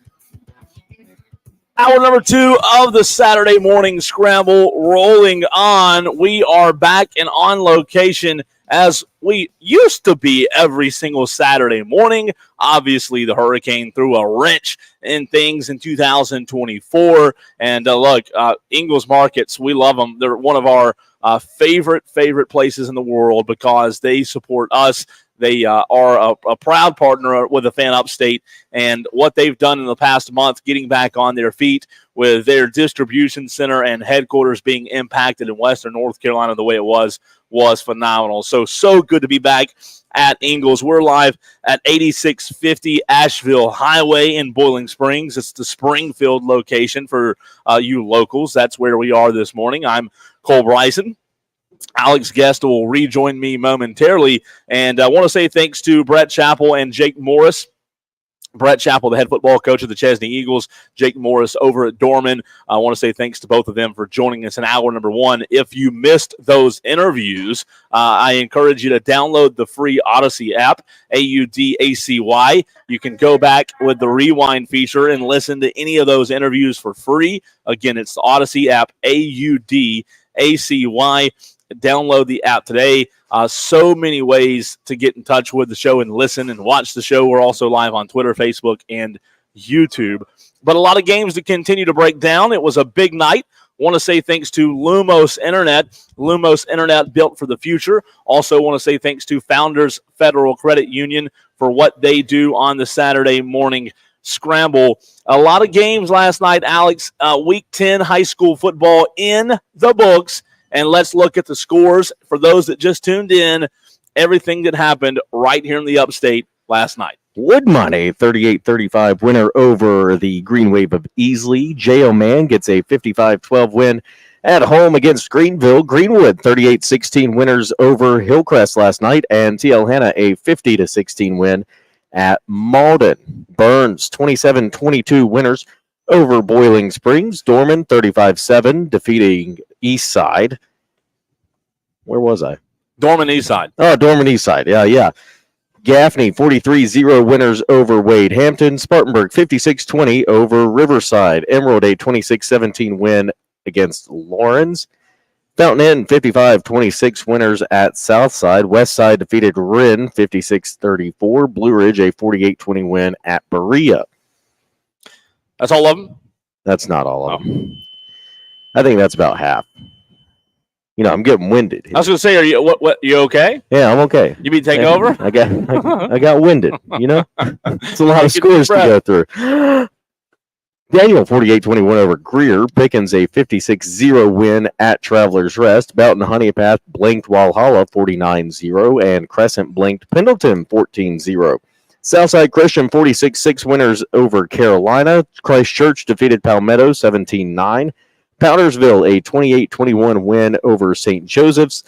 Hour number 2 of the Saturday Morning Scramble rolling on. We are back and on location as we used to be every single Saturday morning. Obviously, the hurricane threw a wrench in things in 2024. And look, Ingalls Markets, we love them. They're one of our favorite places in the world because they support us. They are a proud partner with the Fan Upstate, and what they've done in the past month, getting back on their feet with their distribution center and headquarters being impacted in Western North Carolina the way it was phenomenal. So good to be back at Ingalls. We're live at 8650 Asheville Highway in Boiling Springs. It's the Springfield location for you locals. That's where we are this morning. I'm Cole Bryson. Alex Guest will rejoin me momentarily. And I want to say thanks to Brett Chappell and Jake Morris. Brett Chappell, the head football coach of the Chesney Eagles, Jake Morris over at Dorman. I want to say thanks to both of them for joining us in hour number 1. If you missed those interviews, I encourage you to download the free Odyssey app, AUDACY. You can go back with the rewind feature and listen to any of those interviews for free. Again, it's the Odyssey app, AUDACY. Download the app today. So many ways to get in touch with the show and listen and watch the show. We're also live on Twitter, Facebook, and YouTube. But a lot of games to continue to break down. It was a big night. Want to say thanks to Lumos Internet. Lumos Internet built for the future. Also want to say thanks to Founders Federal Credit Union for what they do on the Saturday Morning Scramble. A lot of games last night, Alex. Week 10 high school football in the books. And let's look at the scores for those that just tuned in, everything that happened right here in the Upstate last night. Woodmont, a 38-35 winner over the Green Wave of Easley. J.O. Mann gets a 55-12 win at home against Greenville. Greenwood, 38-16 winners over Hillcrest last night. And T.L. Hanna, a 50-16 win at Malden. Burns, 27-22 winners over Boiling Springs. Dorman, 35-7, defeating Eastside. Where was I? Dorman Eastside. Oh, Dorman Eastside. Yeah. Gaffney, 43-0 winners over Wade Hampton. Spartanburg, 56-20 over Riverside. Emerald, a 26-17 win against Lawrence. Fountain Inn, 55-26 winners at Southside. Westside defeated Wren, 56-34. Blue Ridge, a 48-20 win at Berea. That's all of them? That's not all of them. I think that's about half. I'm getting winded. I was going to say, are you okay? Yeah, I'm okay. You mean take over? I got winded. It's a lot of scores to go through. Daniel, 48-20 win over Greer. Pickens, a 56-0 win at Travelers Rest. Boughton Honeypath blanked Walhalla 49-0, and Crescent blanked Pendleton 14-0. Southside Christian, 46-6 winners over Carolina. Christchurch defeated Palmetto 17-9. Powdersville, a 28-21 win over St. Joseph's.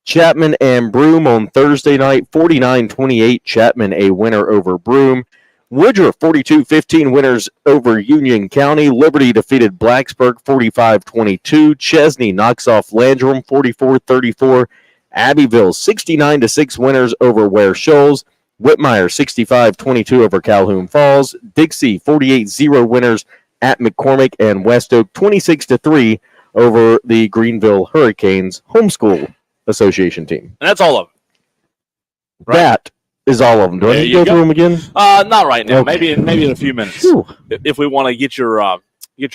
Chapman and Broome on Thursday night, 49-28. Chapman, a winner over Broome. Woodruff, 42-15 winners over Union County. Liberty defeated Blacksburg 45-22. Chesney knocks off Landrum 44-34. Abbeville, 69-6 winners over Ware Shoals. Whitmire, 65-22 over Calhoun Falls. Dixie, 48-0 winners at McCormick, and West Oak, 26-3 over the Greenville Hurricanes homeschool association team. And that's all of them. Right? That is all of them. Do I need to go through them again? Not right now. Okay. Maybe in a few minutes. Whew. If we want to get your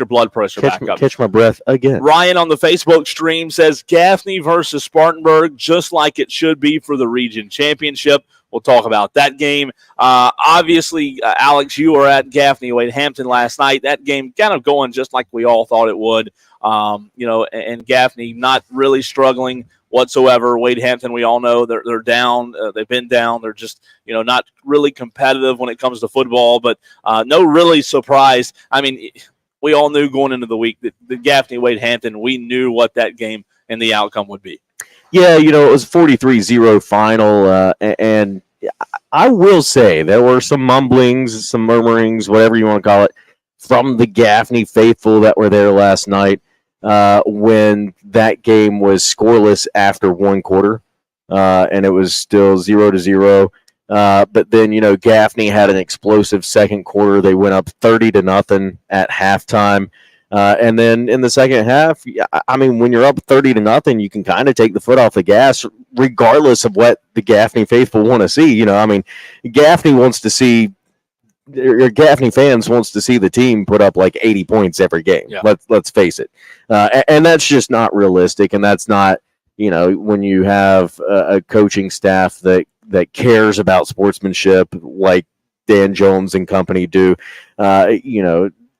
blood pressure back up. Catch my breath again. Ryan on the Facebook stream says Gaffney versus Spartanburg, just like it should be for the region championship. We'll talk about that game. Obviously, Alex, you were at Gaffney Wade Hampton last night. That game kind of going just like we all thought it would. And Gaffney not really struggling whatsoever. Wade Hampton, we all know they're down. They've been down. They're just not really competitive when it comes to football. But no really surprise. I mean, we all knew going into the week that the Gaffney Wade Hampton, we knew what that game and the outcome would be. Yeah, it was 43-0 final, and I will say there were some mumblings, some murmurings, whatever you want to call it, from the Gaffney faithful that were there last night when that game was scoreless after one quarter, and it was still 0-0. But then, Gaffney had an explosive second quarter. They went up 30-0 at halftime. And then in the second half, I mean, when you're up 30-0, you can kind of take the foot off the gas, regardless of what the Gaffney faithful want to see. I mean, Gaffney fans wants to see the team put up like 80 points every game. Yeah. Let's face it, and that's just not realistic. And that's not, when you have a coaching staff that cares about sportsmanship like Dan Jones and company do.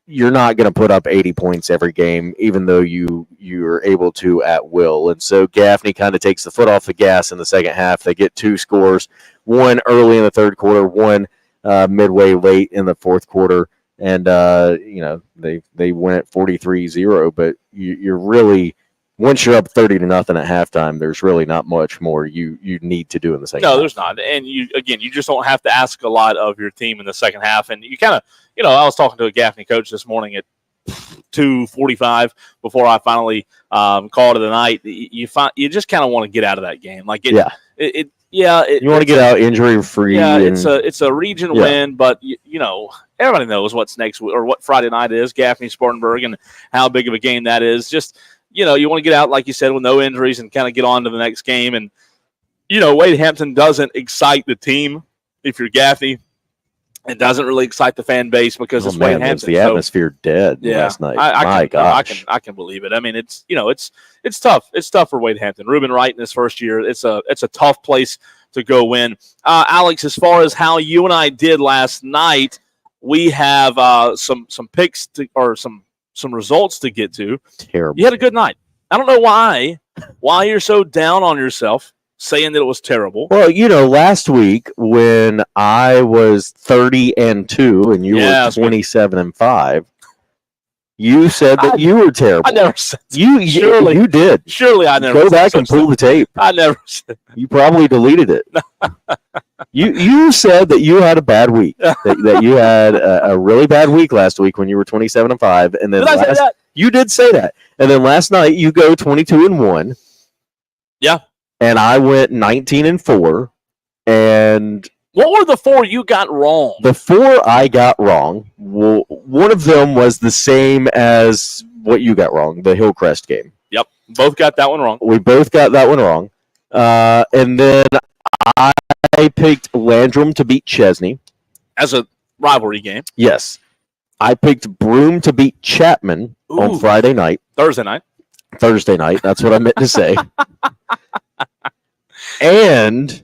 You're not going to put up 80 points every game, even though you're able to at will. And so Gaffney kind of takes the foot off the gas in the second half. They get 2 scores, one early in the third quarter, one midway late in the fourth quarter. And, they win at 43-0. But you're really, once you're up 30-0 at halftime, there's really not much more you need to do in the second half. No, there's not. And you just don't have to ask a lot of your team in the second half. And you kind of, I was talking to a Gaffney coach this morning at 2:45 before I finally called it a night. You just kind of want to get out of that game. Like you want to get out injury free. Yeah, it's a region win, but everybody knows what's next or what Friday night is. Gaffney Spartanburg and how big of a game that is. Just you want to get out, like you said, with no injuries and kind of get on to the next game. And Wade Hampton doesn't excite the team if you're Gaffney. It doesn't really excite the fan base because it's Wade Hampton. The atmosphere dead last night. My gosh, I can believe it. I mean, it's it's tough. It's tough for Wade Hampton. Ruben Wright in his first year. It's a tough place to go win. Alex, as far as how you and I did last night, we have some picks or some results to get to. Terrible. You had a good night. I don't know why you're so down on yourself, saying that it was terrible. Well, last week when I was 30-2 and you were 27-5, you said that you were terrible. I never said surely you did. Surely I never go back and pull the tape. I never said. You probably deleted it. You said that you had a bad week. that you had a really bad week last week when you were 27-5, and then you did say that. And then last night you go 22-1. Yeah. And I went 19-4. And what were the 4 you got wrong? The 4 I got wrong. Well, one of them was the same as what you got wrong, the Hillcrest game. Yep, both got that one wrong. We both got that one wrong. And then I picked Landrum to beat Chesney. As a rivalry game. Yes. I picked Broome to beat Chapman on Friday night. Thursday night. That's what I meant to say. And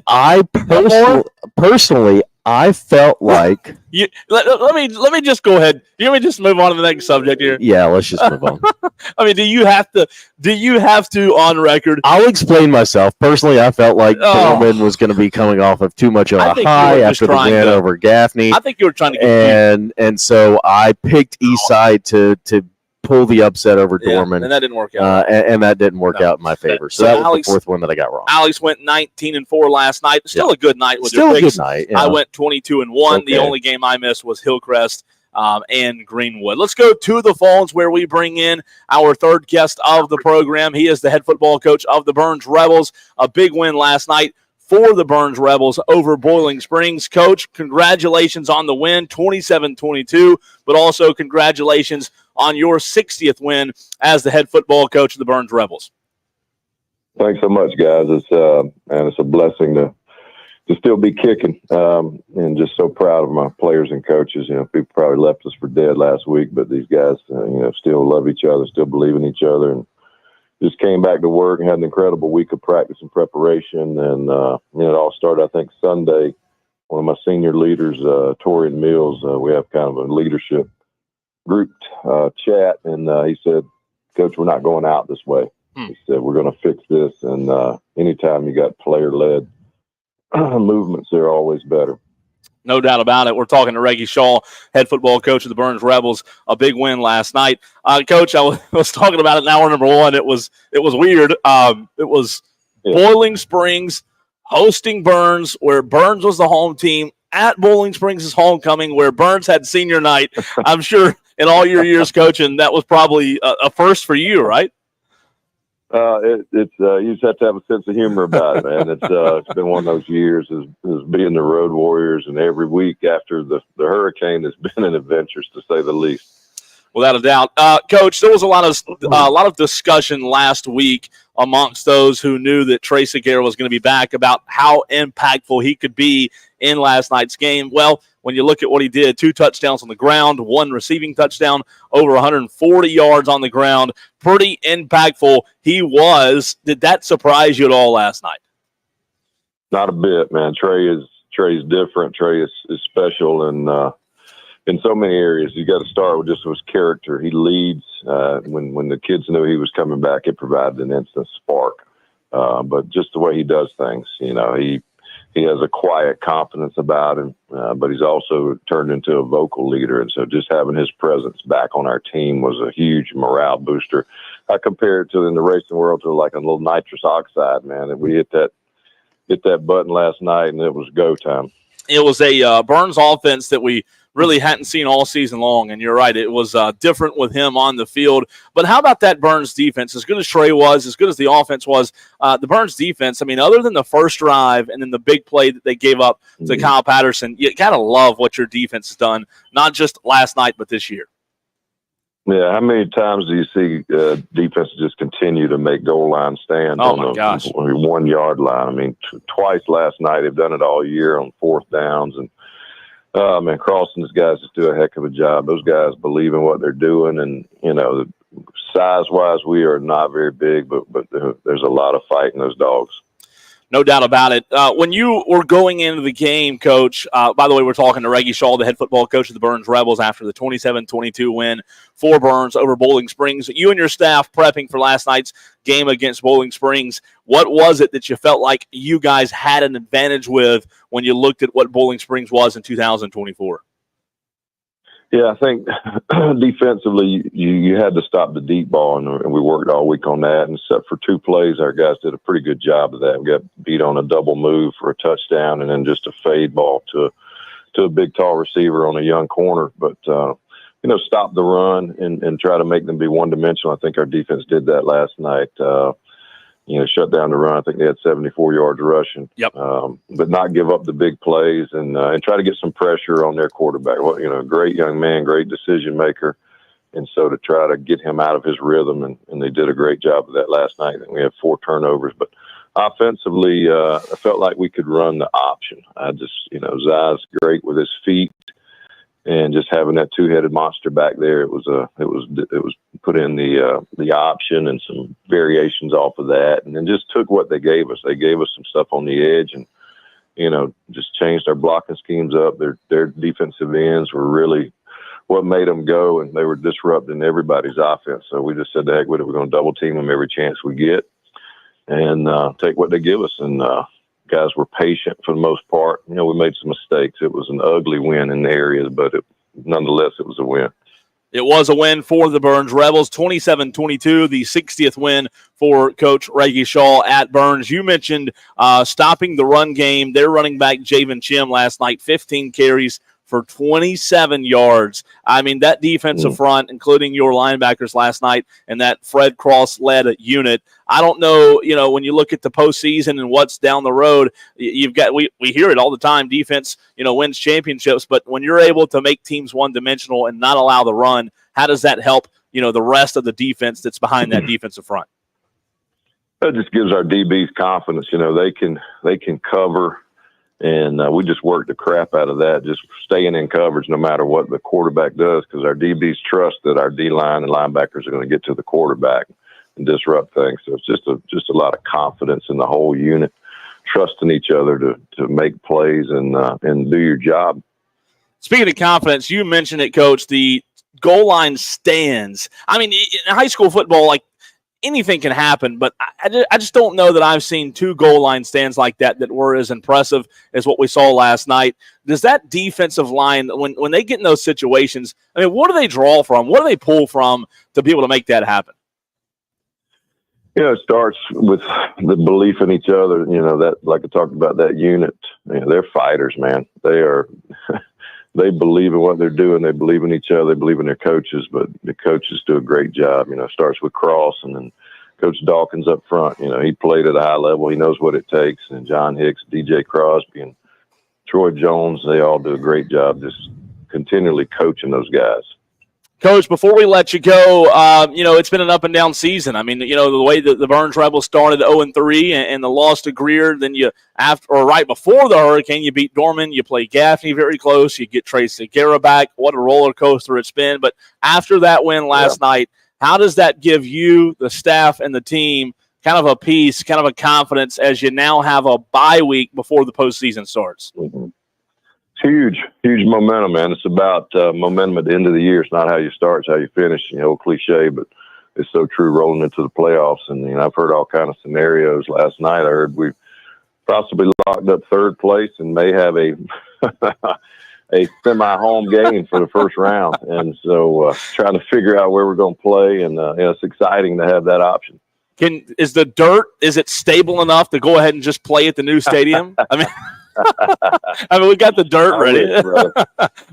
I personally, I felt like let me just go ahead. You want me just move on to the next subject here? Yeah, let's just move on. I mean, do you have to on record? I'll explain myself. Personally, I felt like Dorman was going to be coming off of too much of a high after the win over Gaffney. I think you were trying to get and so I picked Eastside to pull the upset over Dorman, and that didn't work out. And that didn't work out in my favor. So that was the fourth one that I got wrong. Alex went 19-4 last night. Still a good night with Still your a picks. Good night. I went 22-1. The only game I missed was Hillcrest and Greenwood. Let's go to the phones where we bring in our third guest of the program. He is the head football coach of the Burns Rebels. A big win last night for the Burns Rebels over Boiling Springs. Coach, congratulations on the win, 27-22, but also congratulations on your 60th win as the head football coach of the Burns Rebels. Thanks so much, guys. It's a blessing to still be kicking, and just so proud of my players and coaches. People probably left us for dead last week, but these guys, still love each other, still believe in each other, and just came back to work and had an incredible week of practice and preparation. And it all started, I think, Sunday. One of my senior leaders, Torian Mills, we have kind of a leadership group chat, and he said, "Coach, we're not going out this way." He said, "We're going to fix this, and anytime you got player-led movements, they're always better." No doubt about it. We're talking to Reggie Shaw, head football coach of the Burns Rebels. A big win last night. Coach, I was talking about it in hour number 1. It was weird. It was Boiling Springs hosting Burns, where Burns was the home team, at Bowling Springs' homecoming, where Burns had senior night. I'm sure in all your years coaching, that was probably a first for you, right? You just have to have a sense of humor about it, man. It's been one of those years as being the Road Warriors, and every week after the hurricane has been an adventure, to say the least. Without a doubt. Coach, there was a lot of discussion last week amongst those who knew that Trey Segura was going to be back about how impactful he could be in last night's game. Well, when you look at what he did, 2 touchdowns on the ground, 1 receiving touchdown, over 140 yards on the ground, pretty impactful he was. Did that surprise you at all last night? Not a bit, man. Trey's different. Trey is special, and in so many areas. You got to start with just his character. He leads. When the kids knew he was coming back, it provided an instant spark. But just the way he does things, he has a quiet confidence about him, but he's also turned into a vocal leader. And so just having his presence back on our team was a huge morale booster. I compare it to in the racing world to like a little nitrous oxide, man. And we hit that button last night, and it was go time. It was a Burns offense that we really hadn't seen all season long, and you're right, it was different with him on the field. But how about that Burns defense? As good as Trey was, as good as the offense was, the Burns defense, I mean, other than the first drive and then the big play that they gave up to Kyle Patterson, you got to love what your defense has done, not just last night, but this year. Yeah, how many times do you see defense just continue to make goal line stands on the 1 yard line? I mean, twice last night. They've done it all year on 4th downs, and man, Cross and his guys just do a heck of a job. Those guys believe in what they're doing, and size-wise, we are not very big, but there's a lot of fight in those dogs. No doubt about it. When you were going into the game, Coach, by the way, we're talking to Reggie Shaw, the head football coach of the Burns Rebels, after the 27-22 win for Burns over Bowling Springs. You and your staff prepping for last night's game against Bowling Springs. What was it that you felt like you guys had an advantage with when you looked at what Bowling Springs was in 2024? Yeah, I think defensively you had to stop the deep ball, and we worked all week on that. And except for 2 plays, our guys did a pretty good job of that. We got beat on a double move for a touchdown, and then just a fade ball to a big, tall receiver on a young corner. But stop the run and try to make them be one-dimensional. I think our defense did that last night. Shut down the run. I think they had 74 yards rushing. Yep. But not give up the big plays and try to get some pressure on their quarterback. Well, great young man, great decision maker. And so to try to get him out of his rhythm, and they did a great job of that last night. And we had 4 turnovers. But offensively, I felt like we could run the option. I just, Zai's great with his feet. And just having that 2-headed monster back there, it was put in the option and some variations off of that, and then just took what they gave us. They gave us some stuff on the edge, and just changed our blocking schemes up. Their defensive ends were really what made them go, and they were disrupting everybody's offense. So we just said, the heck with it, we're going to double team them every chance we get, and take what they give us. And guys were patient for the most part. We made some mistakes. It was an ugly win in the areas, but nonetheless, it was a win. It was a win for the Burns Rebels, 27-22, the 60th win for Coach Reggie Shaw at Burns. You mentioned stopping the run game. Their running back, Javen Chim, last night, 15 carries for 27 yards. I mean, that defensive front, including your linebackers last night and that Fred Cross-led unit, I don't know, when you look at the postseason and what's down the road, you've got, we hear it all the time, defense, wins championships, but when you're able to make teams one-dimensional and not allow the run, how does that help, the rest of the defense that's behind that defensive front? That just gives our DBs confidence. They can cover. And we just worked the crap out of that, just staying in coverage no matter what the quarterback does, because our DBs trust that our D-line and linebackers are going to get to the quarterback and disrupt things. So it's just a lot of confidence in the whole unit, trusting each other to make plays and do your job. Speaking of confidence, you mentioned it, Coach, the goal line stands. I mean, in high school football, like, anything can happen, but I just don't know that I've seen 2 goal line stands like that were as impressive as what we saw last night. Does that defensive line, when they get in those situations, I mean, what do they draw from? What do they pull from to be able to make that happen? It starts with the belief in each other. That, like I talked about, that unit. They're fighters, man. They are. They believe in what they're doing. They believe in each other. They believe in their coaches. But the coaches do a great job. It starts with Cross, and then Coach Dawkins up front. He played at a high level. He knows what it takes. And John Hicks, DJ Crosby, and Troy Jones, they all do a great job just continually coaching those guys. Coach, before we let you go, it's been an up and down season. I mean, the way that the Burns Rebels started 0-3 and the loss to Greer, then right before the Hurricane, you beat Dorman, you play Gaffney very close, you get Trace Segura back. What a roller coaster it's been. But after that win last night, how does that give you, the staff, and the team kind of a peace, kind of a confidence as you now have a bye week before the postseason starts? Mm-hmm. Huge momentum, man. It's about momentum at the end of the year. It's not how you start, it's how you finish. Old cliche, but it's so true rolling into the playoffs. And I've heard all kind of scenarios. Last night I heard we've possibly locked up third place and may have a a semi-home game for the first round. And so trying to figure out where we're going to play, and it's exciting to have that option. Is the dirt, is it stable enough to go ahead and just play at the new stadium? I mean, we got the dirt ready.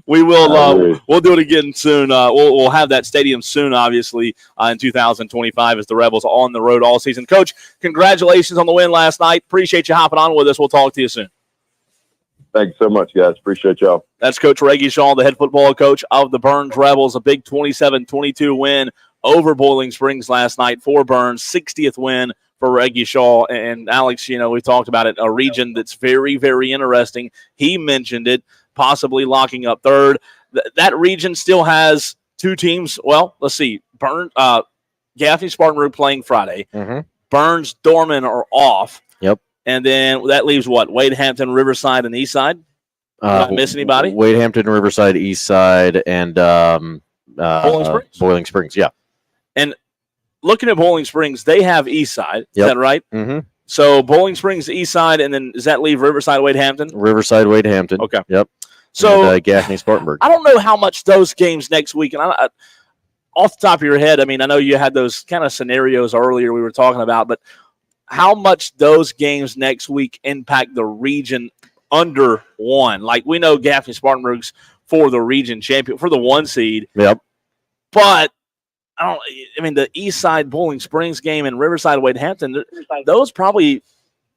We will. We'll do it again soon. We'll have that stadium soon, obviously, in 2025 as the Rebels on the road all season. Coach, congratulations on the win last night. Appreciate you hopping on with us. We'll talk to you soon. Thanks so much, guys. Appreciate y'all. That's Coach Reggie Shaw, the head football coach of the Burns Rebels. A big 27-22 win over Boiling Springs last night for Burns. 60th win for Reggie Shaw. And Alex, we talked about it, a region that's very, very interesting. He mentioned it, possibly locking up third. That region still has two teams. Well, let's see. Gaffney Spartanburg playing Friday. Mm-hmm. Burns, Dorman are off. Yep. And then that leaves what? Wade Hampton, Riverside, and Eastside? Did I miss anybody? Wade Hampton, Riverside, Eastside, and Boiling Springs, yeah. And looking at Boiling Springs, they have Eastside. Is that right? Mm-hmm. So Boiling Springs, Eastside, and then does that leave Riverside, Wade Hampton? Riverside, Wade Hampton. Okay. Yep. So and, Gaffney, Spartanburg. I don't know how much those games next week, and off the top of your head, I mean, I know you had those kind of scenarios earlier we were talking about, but how much those games next week impact the region under one? Like, we know Gaffney Spartanburg's for the region champion, for the 1 seed. Yep. But the Eastside Bowling Springs game and Riverside Wade Hampton, those probably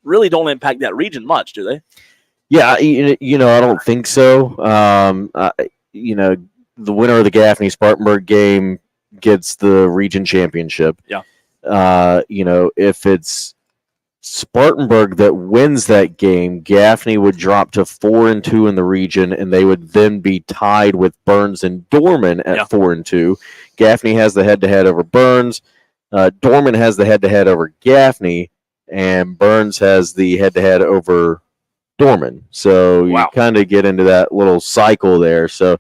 really don't impact that region much, do they? Yeah, I don't think so. The winner of the Gaffney Spartanburg game gets the region championship. Yeah. If it's Spartanburg that wins that game, Gaffney would drop to 4-2 in the region, and they would then be tied with Burns and Dorman at 4-2. Gaffney has the head-to-head over Burns. Dorman has the head-to-head over Gaffney, and Burns has the head-to-head over Dorman. So you kind of get into that little cycle there. So,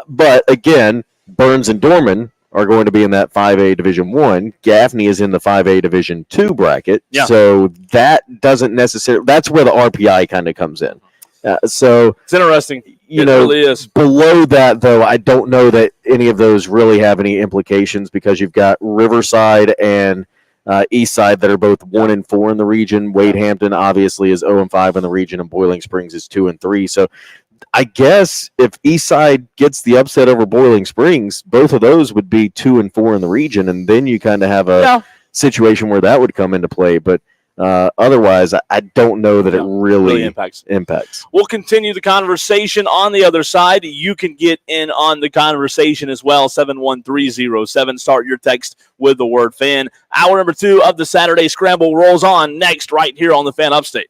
but again, Burns and Dorman are going to be in that 5A Division 1. Gaffney is in the 5A Division 2 bracket. Yeah. So that doesn't necessarily – that's where the RPI kind of comes in. So it's interesting. It really is. Below that, though, I don't know that any of those really have any implications because you've got Riverside and Eastside that are both 1-4 in the region. Wade Hampton obviously is 0-5 in the region, and Boiling Springs is 2-3. So I guess if Eastside gets the upset over Boiling Springs, both of those would be 2-4 in the region, and then you kind of have a situation where that would come into play. But otherwise, I don't know that it really impacts. We'll continue the conversation on the other side. You can get in on the conversation as well. 71307. Start your text with the word fan. Hour number 2 of the Saturday Scramble rolls on next right here on the Fan Upstate.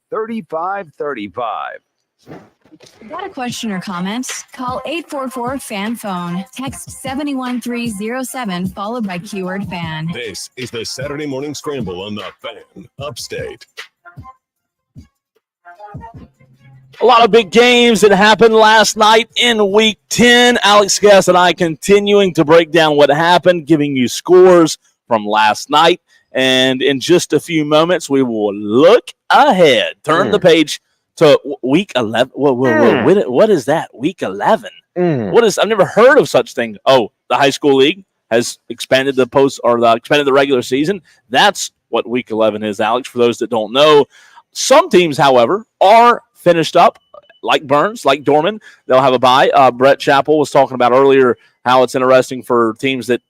3535. Got a question or comment? Call 844-FAN-PHONE. Text 71307 followed by keyword FAN. This is the Saturday Morning Scramble on the Fan Upstate. A lot of big games that happened last night in Week 10. Alex Guest and I continuing to break down what happened, giving you scores from last night. And in just a few moments, we will look ahead. Turn the page to Week 11. What is that? Week 11. What is? I've never heard of such thing. Oh, the high school league has expanded expanded the regular season. That's what Week 11 is, Alex. For those that don't know, some teams, however, are finished up, like Burns, like Dorman. They'll have a bye. Brett Chappell was talking about earlier how it's interesting for teams that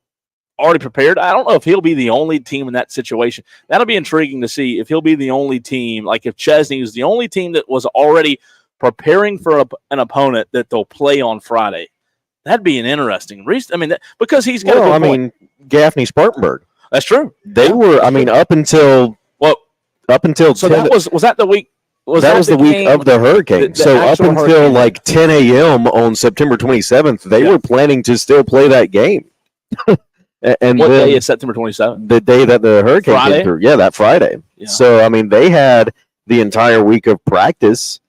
already prepared. I don't know if he'll be the only team in that situation. That'll be intriguing to see if he'll be the only team, like if Chesney is the only team that was already preparing for an opponent that they'll play on Friday. That'd be an interesting reason. I mean, because he's got I mean, Gaffney Spartanburg. That's true. They were, I mean, up until so 10, that was that the week. That was the week of the hurricane. So up until hurricane, like 10 a.m. on September 27th, they were planning to still play that game. And what day is September 27th? The day that the hurricane came through. Yeah, that Friday. Yeah. So, I mean, they had the entire week of practice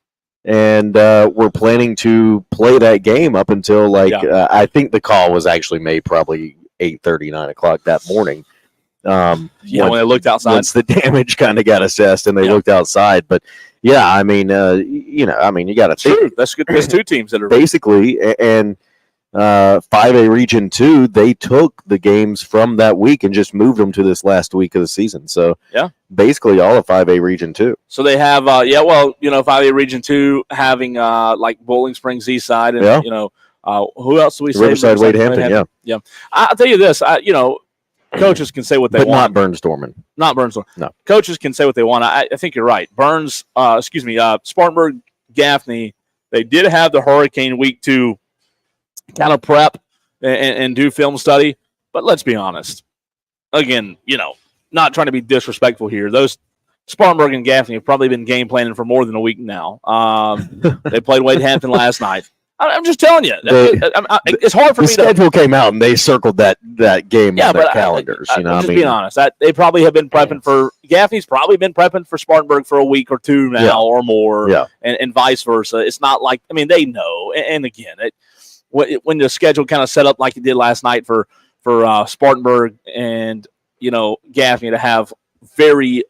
and were planning to play that game up until I think the call was actually made probably 8:30, 9 o'clock that morning. When they looked outside. Once the damage kind of got assessed and they looked outside. But, yeah, I mean, you got to think. That's good. There's two teams that are basically, and 5A Region 2, they took the games from that week and just moved them to this last week of the season. So, basically all of 5A Region 2. So they have, 5A Region 2 having like Bowling Springs Eastside and, who else do we say? Riverside, Wade Hampton, yeah. I'll tell you this, coaches can say what they want. But not Burns Dorman. Not Burns Dorman. No. Coaches can say what they want. I think you're right. Spartanburg, Gaffney, they did have the Hurricane Week 2 kind of prep and do film study. But let's be honest. Again, not trying to be disrespectful here. Those Spartanburg and Gaffney have probably been game planning for more than a week now. They played Wade Hampton last night. I'm just telling you, it's hard for me. The schedule came out and they circled that game on their calendars. I'm just being honest. They probably have been prepping for Gaffney's probably been prepping for Spartanburg for a week or two now or more, and vice versa. It's not like they know. And again, when the schedule kind of set up like it did last night for Spartanburg and Gaffney to have very,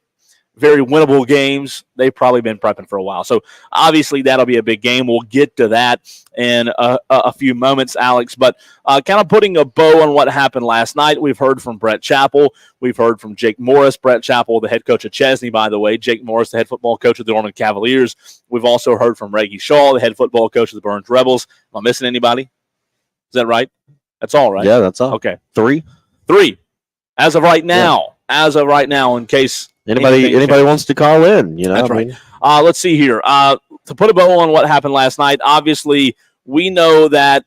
very winnable games, they've probably been prepping for a while. So obviously that'll be a big game. We'll get to that in a few moments, Alex. But kind of putting a bow on what happened last night, we've heard from Brett Chappell. We've heard from Jake Morris. Brett Chappell, the head coach of Chesney, by the way. Jake Morris, the head football coach of the Dorman Cavaliers. We've also heard from Reggie Shaw, the head football coach of the Burns Rebels. Am I missing anybody? Is that right? That's all, right? Yeah, that's all. Okay. Three. As of right now. Yeah. As of right now, in case anybody wants to call in, That's right. Let's see here. To put a bow on what happened last night, obviously we know that,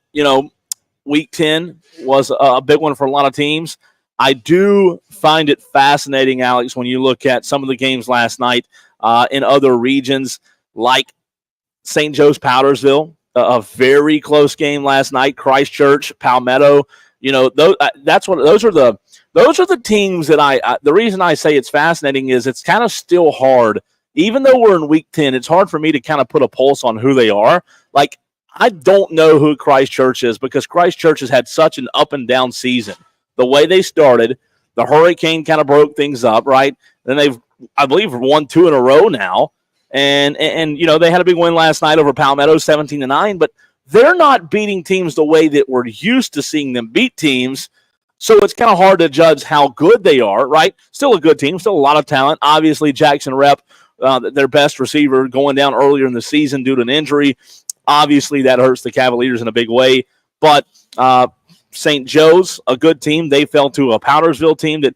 Week 10 was a big one for a lot of teams. I do find it fascinating, Alex, when you look at some of the games last night in other regions, like St. Joe's Powdersville, a very close game last night. Christchurch, Palmetto, those are the teams that the reason I say it's fascinating is it's kind of still hard. Even though we're in Week 10, it's hard for me to kind of put a pulse on who they are. Like, I don't know who Christchurch is because Christchurch has had such an up and down season. The way they started, the hurricane kind of broke things up, right? Then they've, I believe, won 2 in a row now. And they had a big win last night over Palmetto, 17-9, but they're not beating teams the way that we're used to seeing them beat teams. So it's kind of hard to judge how good they are, right? Still a good team, still a lot of talent. Obviously, Jackson Rep, their best receiver, going down earlier in the season due to an injury. Obviously, that hurts the Cavaliers in a big way. But St. Joe's, a good team. They fell to a Powdersville team that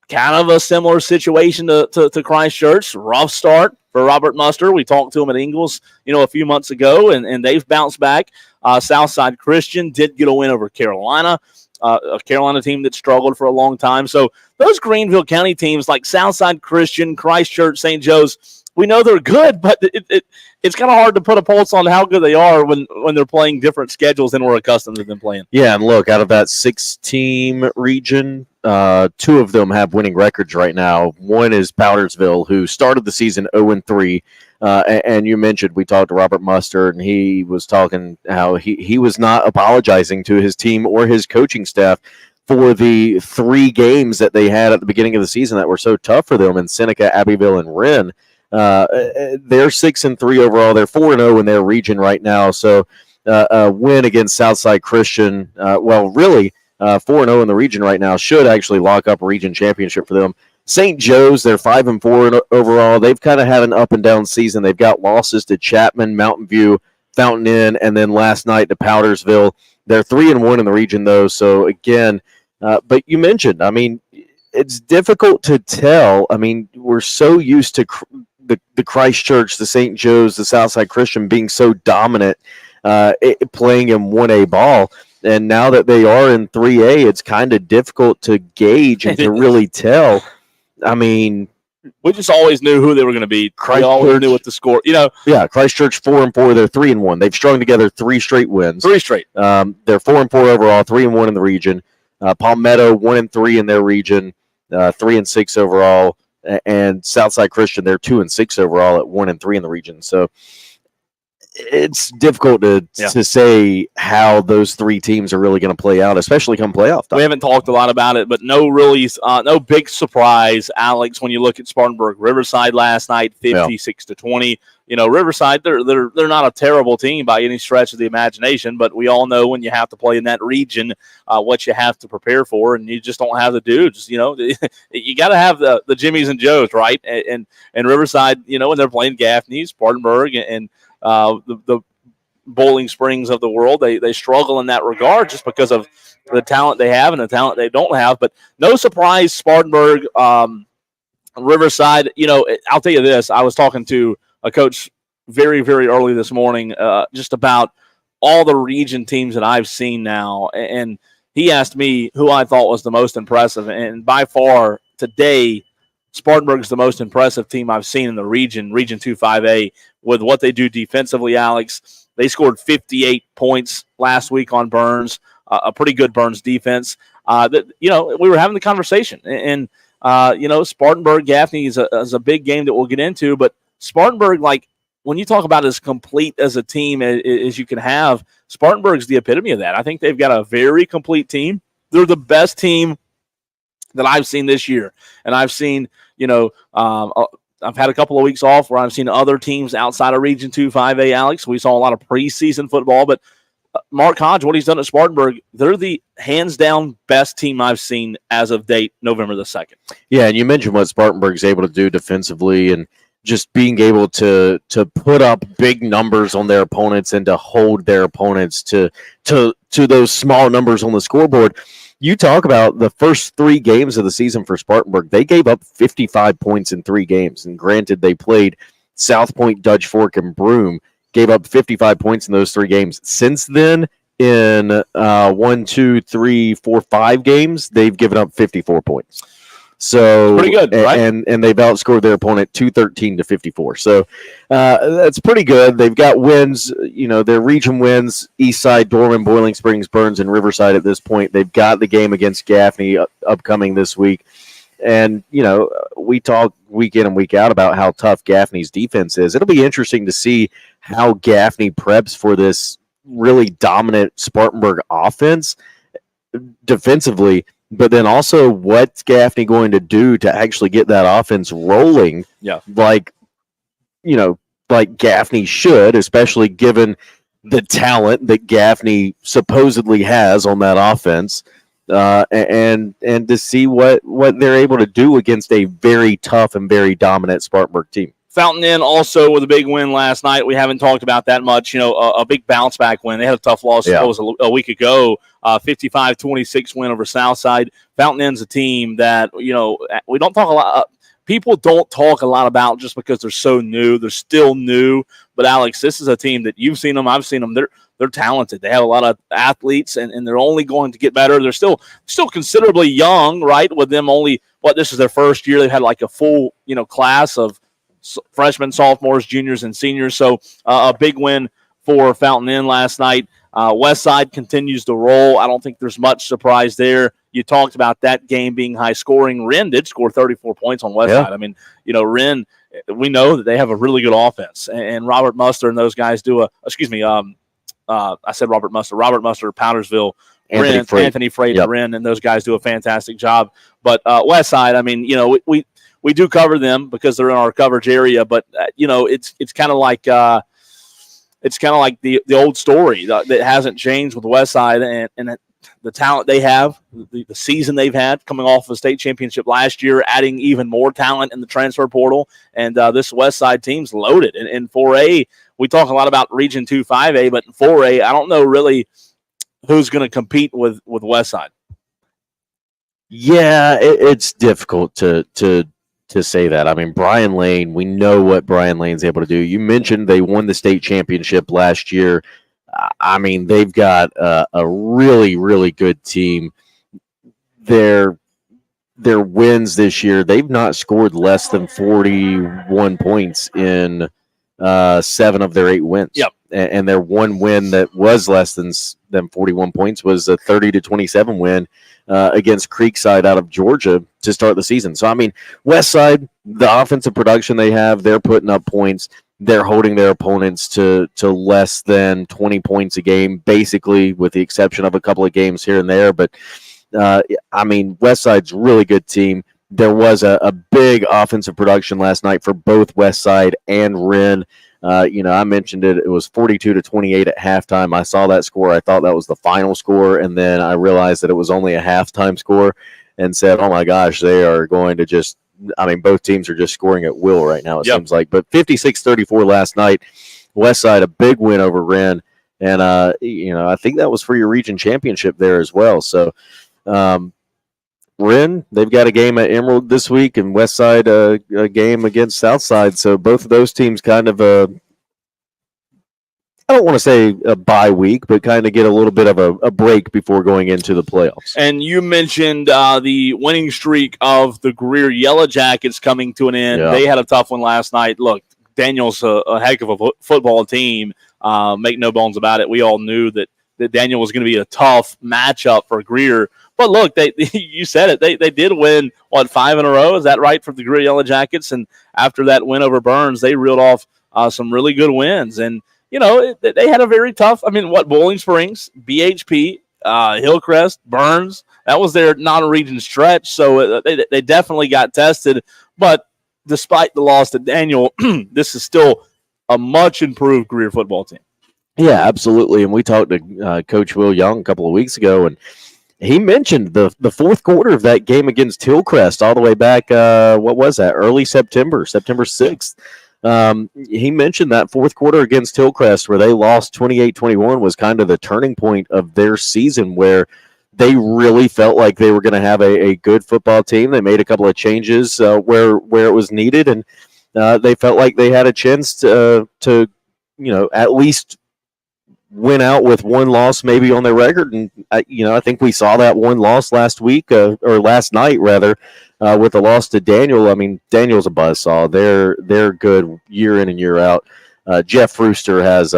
kind of a similar situation to Christchurch. Rough start for Robert Muster. We talked to him at Ingles, a few months ago, and they've bounced back. Southside Christian did get a win over Carolina. A Carolina team that struggled for a long time. So those Greenville County teams like Southside Christian, Christchurch, St. Joe's, we know they're good, but it's kind of hard to put a pulse on how good they are when they're playing different schedules than we're accustomed to them playing. Yeah, and look, out of that 6-team region, 2 of them have winning records right now. One is Powdersville, who started the season 0-3. And you mentioned, we talked to Robert Mustard, and he was talking how he was not apologizing to his team or his coaching staff for the 3 games that they had at the beginning of the season that were so tough for them in Seneca, Abbeville, and Wren. They're 6-3 overall. They're 4-0 in their region right now. So a win against Southside Christian, 4-0 in the region right now, should actually lock up a region championship for them. St. Joe's, they're 5-4 overall. They've kind of had an up and down season. They've got losses to Chapman, Mountain View, Fountain Inn, and then last night to Powdersville. They're 3-1 in the region, though. So again, but you mentioned, I mean, it's difficult to tell. I mean, we're so used to the Christchurch, the St. Joe's, the Southside Christian being so dominant, playing in 1A ball. And now that they are in 3A, it's kind of difficult to gauge and to really tell. I mean, we just always knew who they were going to be. We always knew what the score. Yeah, Christchurch 4-4. They're 3-1. They've strung together 3 straight wins. 3 straight. They're 4-4 overall, 3-1 in the region. Palmetto 1-3 in their region, 3-6 overall, and Southside Christian, they're 2-6 overall at 1-3 in the region. So it's difficult to say how those 3 teams are really going to play out, especially come playoff time. We haven't talked a lot about it, but no big surprise, Alex, when you look at Spartanburg Riverside last night, 56-20. Riverside, they're not a terrible team by any stretch of the imagination, but we all know when you have to play in that region, what you have to prepare for, and you just don't have the dudes. You got to have the Jimmies and Joes, right? And Riverside, when they're playing Gaffney, Spartanburg, and the Bowling Springs of the world, they struggle in that regard just because of the talent they have and the talent they don't have. But no surprise, Spartanburg, Riverside. I'll tell you this: I was talking to a coach very, very early this morning, just about all the region teams that I've seen now, and he asked me who I thought was the most impressive, and by far today, Spartanburg is the most impressive team I've seen in the region 2 5A, with what they do defensively, Alex. They scored 58 points last week on Burns, a pretty good Burns defense. We were having the conversation, and Spartanburg Gaffney is a big game that we'll get into, but Spartanburg, like, when you talk about as complete as a team as you can have, Spartanburg's the epitome of that. I think they've got a very complete team. They're the best team that I've seen this year. And I've seen, I've had a couple of weeks off where I've seen other teams outside of Region 2 5A, Alex. We saw a lot of preseason football, but Mark Hodge, what he's done at Spartanburg, they're the hands-down best team I've seen as of date, November the 2nd. Yeah, and you mentioned what Spartanburg's able to do defensively and just being able to put up big numbers on their opponents and to hold their opponents to those small numbers on the scoreboard. You talk about the first 3 games of the season for Spartanburg. They gave up 55 points in 3 games. And granted, they played South Point, Dutch Fork, and Broome, gave up 55 points in those 3 games. Since then, in 5 games, they've given up 54 points. So pretty good, right? And they've outscored their opponent 213-54. So that's pretty good. They've got wins, their region wins: Eastside, Dorman, Boiling Springs, Burns, and Riverside at this point. They've got the game against Gaffney upcoming this week. And, we talk week in and week out about how tough Gaffney's defense is. It'll be interesting to see how Gaffney preps for this really dominant Spartanburg offense defensively. But then also, what's Gaffney going to do to actually get that offense rolling? Yeah. Like Gaffney should, especially given the talent that Gaffney supposedly has on that offense, and to see what they're able to do against a very tough and very dominant Spartanburg team. Fountain Inn also with a big win last night. We haven't talked about that much. A big bounce back win. They had a tough loss a week ago, 55-26 win over Southside. Fountain Inn's a team that, we don't talk a lot. People don't talk a lot about just because they're so new. They're still new. But, Alex, this is a team that you've seen them. I've seen them. They're talented. They have a lot of athletes, and they're only going to get better. They're still considerably young, right, with them only, this is their first year. They've had like a full, class of freshmen, sophomores, juniors, and seniors. So a big win for Fountain Inn last night. West Side continues to roll. I don't think there's much surprise there. You talked about that game being high scoring. Wren did score 34 points on West Side. I mean, Wren, we know that they have a really good offense, and Robert Muster and those guys do I said Robert Muster, Powdersville, Anthony Freight, Yep. Wren, and those guys do a fantastic job. But West Side, I mean, we do cover them because they're in our coverage area, but it's kind of like the old story that hasn't changed with West Side and the talent they have, the season they've had coming off of a state championship last year, adding even more talent in the transfer portal, and this West Side team's loaded. And in 4A, we talk a lot about Region 2 5A, but in 4A, I don't know really who's going to compete with West Side. Yeah, it's difficult to say that. I mean, Brian Lane, we know what Brian Lane's able to do. You mentioned they won the state championship last year. I mean, they've got a really, really good team. Their wins this year, they've not scored less than 41 points in 7 of their 8 wins. Yep. And their one win that was less than 41 points was a 30-27 win against Creekside out of Georgia to start the season. So, I mean, West Side, the offensive production they have, they're putting up points. They're holding their opponents to less than 20 points a game, basically, with the exception of a couple of games here and there. But, I mean, West Side's a really good team. There was a big offensive production last night for both West Side and Wren. I mentioned it. It was 42-28 at halftime. I saw that score. I thought that was the final score, and then I realized that it was only a halftime score and said, oh, my gosh, they are going to just – I mean, both teams are just scoring at will right now, it seems like. But 56-34 last night. West Side, a big win over Wren. And, I think that was for your region championship there as well. So, Wren, they've got a game at Emerald this week, and West Side a game against Southside. So both of those teams kind of I don't want to say a bye week, but kind of get a little bit of a break before going into the playoffs. And you mentioned the winning streak of the Greer Yellow Jackets coming to an end. Yeah. They had a tough one last night. Look, Daniel's a heck of a football team. Make no bones about it. We all knew that Daniel was going to be a tough matchup for Greer. But look, you said it. They did win, 5 in a row? Is that right, for the Greer Yellow Jackets? And after that win over Burns, they reeled off some really good wins. And they had a very tough, Bowling Springs, BHP, Hillcrest, Burns, that was their non-region stretch. So they definitely got tested. But despite the loss to Daniel, this is still a much improved Greer football team. Yeah, absolutely. And we talked to Coach Will Young a couple of weeks ago, and he mentioned the fourth quarter of that game against Hillcrest all the way back, what was that, early September 6th. He mentioned that fourth quarter against Hillcrest where they lost 28-21 was kind of the turning point of their season, where they really felt like they were going to have a good football team. They made a couple of changes where it was needed, and they felt like they had a chance to at least win out with one loss maybe on their record. And I think we saw that one loss last week or last night rather, with the loss to Daniel. I mean, Daniel's a buzzsaw. They're good year in and year out. Jeff Rooster has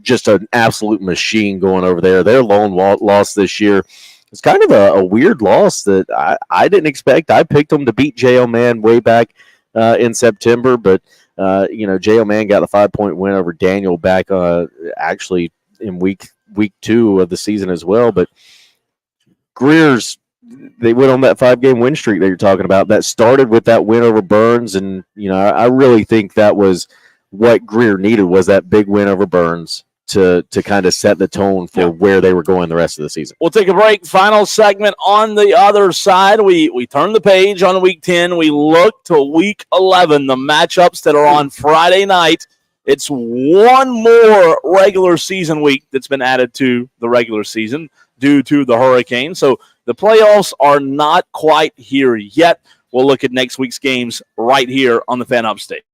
just an absolute machine going over there. Their lone loss this year, it's kind of a weird loss that I didn't expect. I picked them to beat J.O. Man way back in September, but J.O. Man got the 5-point win over Daniel back actually in week 2 of the season as well. But Greer's, they went on that 5-game win streak that you're talking about. That started with that win over Burns, and I really think that was what Greer needed, was that big win over Burns to kind of set the tone for where they were going the rest of the season. We'll take a break. Final segment on the other side. We turn the page on week 10. We look to week 11, the matchups that are on Friday night. It's one more regular season week that's been added to the regular season due to the hurricane. So the playoffs are not quite here yet. We'll look at next week's games right here on the Fan Upstate.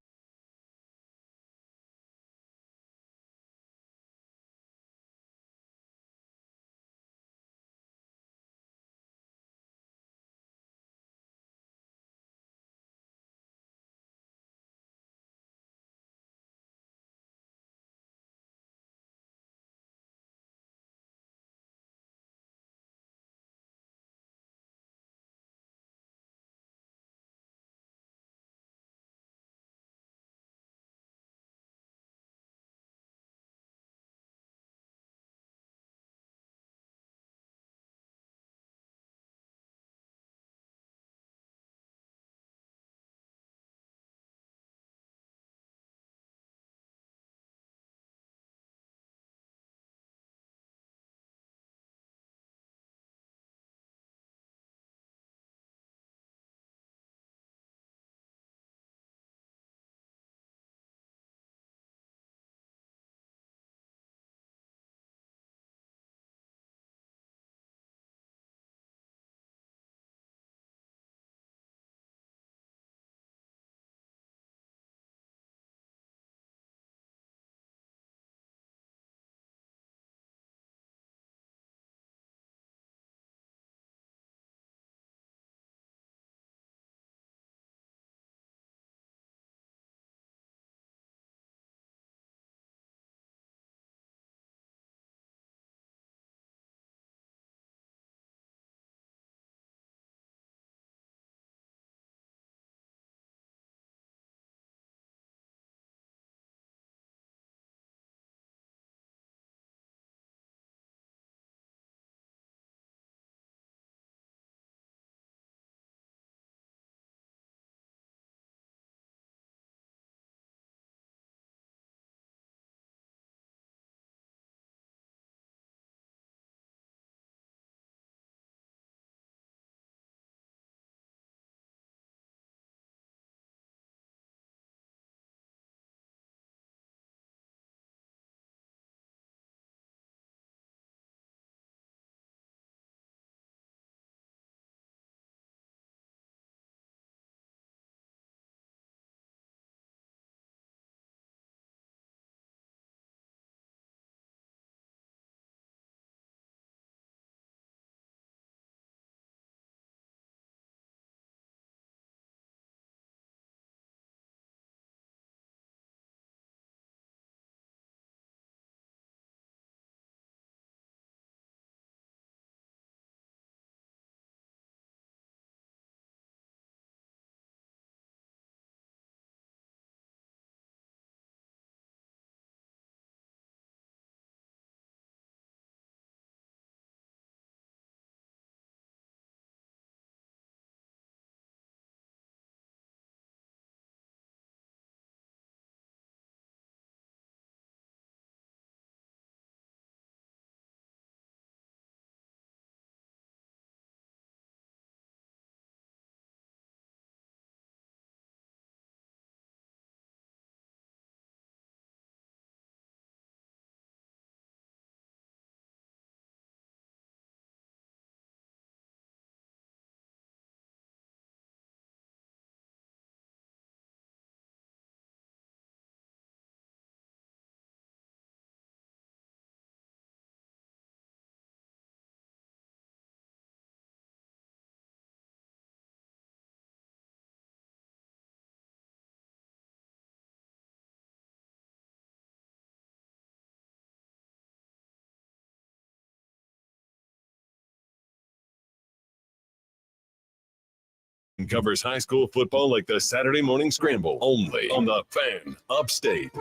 covers high school football like the Saturday Morning Scramble, only on the Fan Upstate.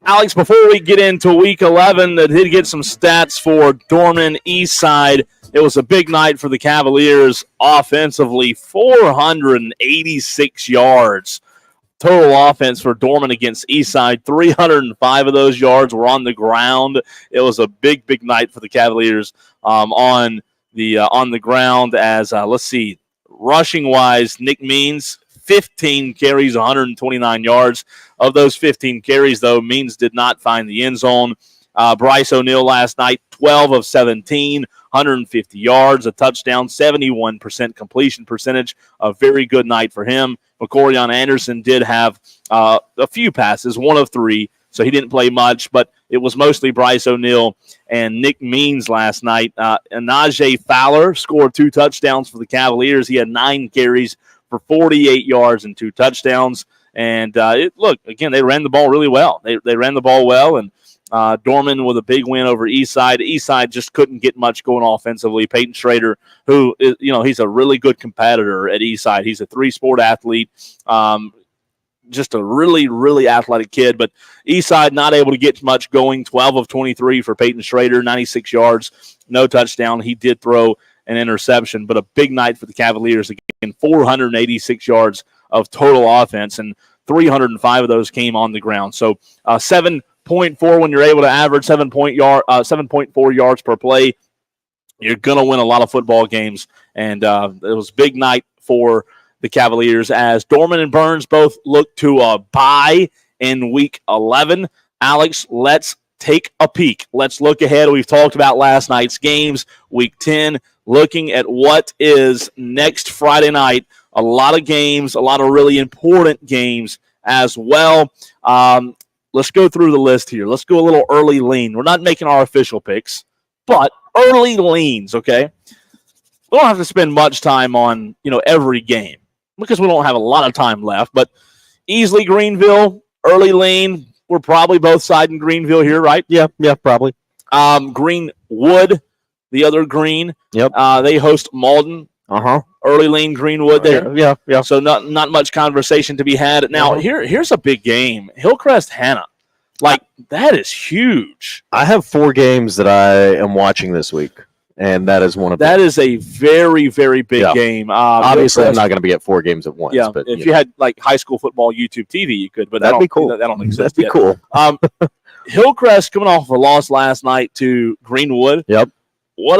Alex, before we get into Week 11, that did get some stats for Dorman Eastside. It was a big night for the Cavaliers offensively, 486 yards. Total offense for Dorman against Eastside, 305 of those yards were on the ground. It was a big, big night for the Cavaliers on the ground. As let's see, rushing wise, Nick Means 15 carries, 129 yards. Of those 15 carries, though, Means did not find the end zone. Bryce O'Neill last night, 12 of 17, 150 yards, a touchdown, 71% completion percentage. A very good night for him. McCorion Anderson did have a few passes, 1 of 3, so he didn't play much, but it was mostly Bryce O'Neill and Nick Means last night. And Najee Fowler scored 2 touchdowns for the Cavaliers. He had 9 carries for 48 yards and 2 touchdowns. And look, again, they ran the ball really well. They ran the ball well, and Dorman with a big win over Eastside. Eastside just couldn't get much going offensively. Peyton Schrader, who is, he's a really good competitor at Eastside. He's a 3-sport athlete, just a really, really athletic kid. But Eastside not able to get much going. 12 of 23 for Peyton Schrader, 96 yards, no touchdown. He did throw an interception, but a big night for the Cavaliers. Again, 486 yards of total offense, and 305 of those came on the ground. So 7.4 when you're able to average 7.4 yards per play, you're going to win a lot of football games. And it was a big night for the Cavaliers as Dorman and Burns both look to a bye in Week 11. Alex, let's take a peek. Let's look ahead. We've talked about last night's games, Week 10, looking at what is next Friday night. A lot of games, a lot of really important games as well. Let's go through the list here. Let's go a little early lean. We're not making our official picks, but early leans, okay? We don't have to spend much time on, every game because we don't have a lot of time left. But Easley, Greenville, early lean. We're probably both siding Greenville here, right? Yeah, probably. Greenwood, the other Green. Yep. They host Malden. Early lean Greenwood there. Yeah. So not much conversation to be had. Now, here's a big game. Hillcrest Hannah. That is huge. I have 4 games that I am watching this week, and that is one of them. That is a very, very big game. Obviously, I'm not going to be at 4 games at once. Yeah, but if you had high school football YouTube TV, you could, but that'd be cool. That don't exist. That'd be cool. Hillcrest coming off a loss last night to Greenwood. Yep. What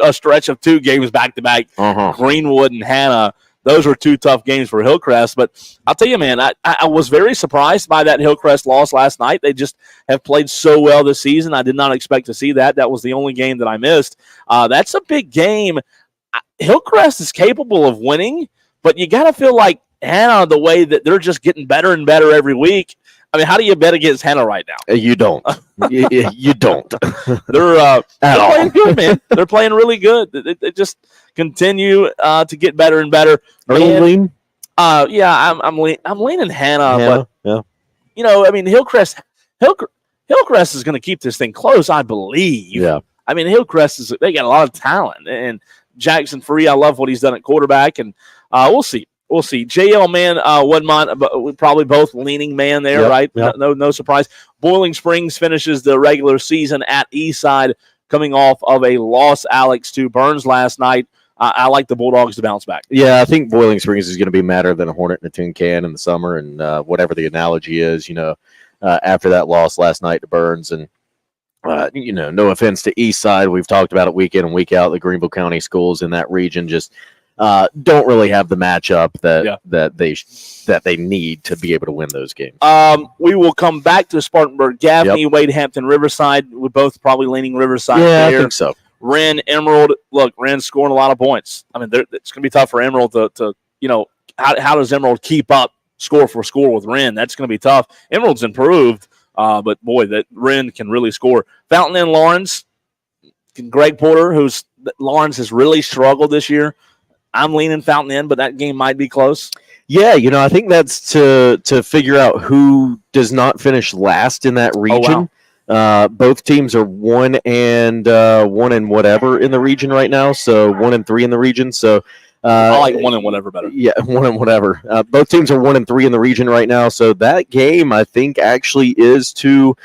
a stretch of 2 games back to back. Greenwood and Hannah. Those were 2 tough games for Hillcrest. But I'll tell you, man, I was very surprised by that Hillcrest loss last night. They just have played so well this season. I did not expect to see that. That was the only game that I missed. That's a big game. Hillcrest is capable of winning, but you got to feel like Hannah, the way that they're just getting better and better every week. I mean, how do you bet against Hannah right now? You don't. you don't. They're playing good, man. They're playing really good. They just continue to get better and better. Early lean? Yeah, I'm leaning Hannah, but I mean, Hillcrest is going to keep this thing close, I believe. Yeah. I mean, Hillcrest they got a lot of talent, and Jackson Free, I love what he's done at quarterback, and we'll see. We'll see. JL Man, Woodmont, probably both leaning man there, right? Yep. No surprise. Boiling Springs finishes the regular season at Eastside, coming off of a loss, Alex, to Burns last night. I like the Bulldogs to bounce back. Yeah, I think Boiling Springs is going to be madder than a hornet in a tin can in the summer, and whatever the analogy is, after that loss last night to Burns. And, no offense to Eastside. We've talked about it week in and week out. The Greenville County schools in that region just don't really have the matchup that they need to be able to win those games. We will come back to Spartanburg, Gaffney, Wade Hampton, Riverside. We're both probably leaning Riverside. Yeah, I think so. Wren, Emerald. Look, Wren's scoring a lot of points. I mean, it's going to be tough for Emerald to how does Emerald keep up score for score with Wren? That's going to be tough. Emerald's improved, but boy, that Wren can really score. Fountain Inn Lawrence, Greg Porter, Lawrence has really struggled this year. I'm leaning Fountain Inn, but that game might be close. Yeah, I think that's to figure out who does not finish last in that region. Oh, wow. Both teams are 1 and whatever in the region right now, so 1 and 3 in the region. So I like 1 and whatever better. Yeah, 1 and whatever. Both teams are 1 and 3 in the region right now, so that game I think actually is to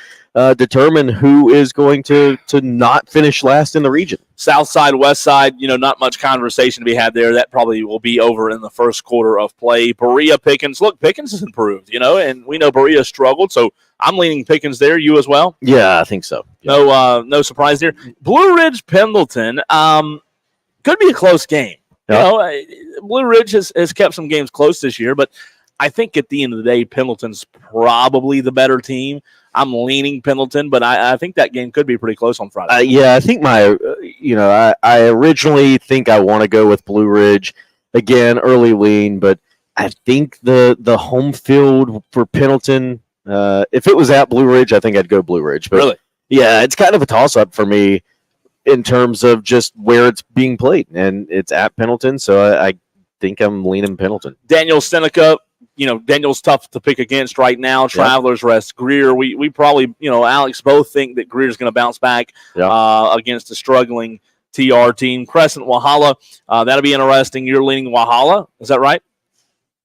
determine who is going to not finish last in the region. South side, west side, not much conversation to be had there. That probably will be over in the first quarter of play. Berea, Pickens. Look, Pickens has improved, and we know Berea struggled, so I'm leaning Pickens there. You as well? Yeah, I think so. Yeah. No surprise there. Blue Ridge, Pendleton. Could be a close game. Yeah. Blue Ridge has kept some games close this year, but I think at the end of the day, Pendleton's probably the better team. I'm leaning Pendleton, but I think that game could be pretty close on Friday. Yeah, I think I originally think I want to go with Blue Ridge. Again, early lean, but I think the home field for Pendleton, if it was at Blue Ridge, I think I'd go Blue Ridge. But really? Yeah, it's kind of a toss-up for me in terms of just where it's being played, and it's at Pendleton, so I think I'm leaning Pendleton. Daniel Seneca. Daniel's tough to pick against right now. Travelers rest Greer. We probably, Alex, both think that Greer's going to bounce back against a struggling TR team. Crescent Walhalla, that'll be interesting. You're leaning Walhalla, is that right?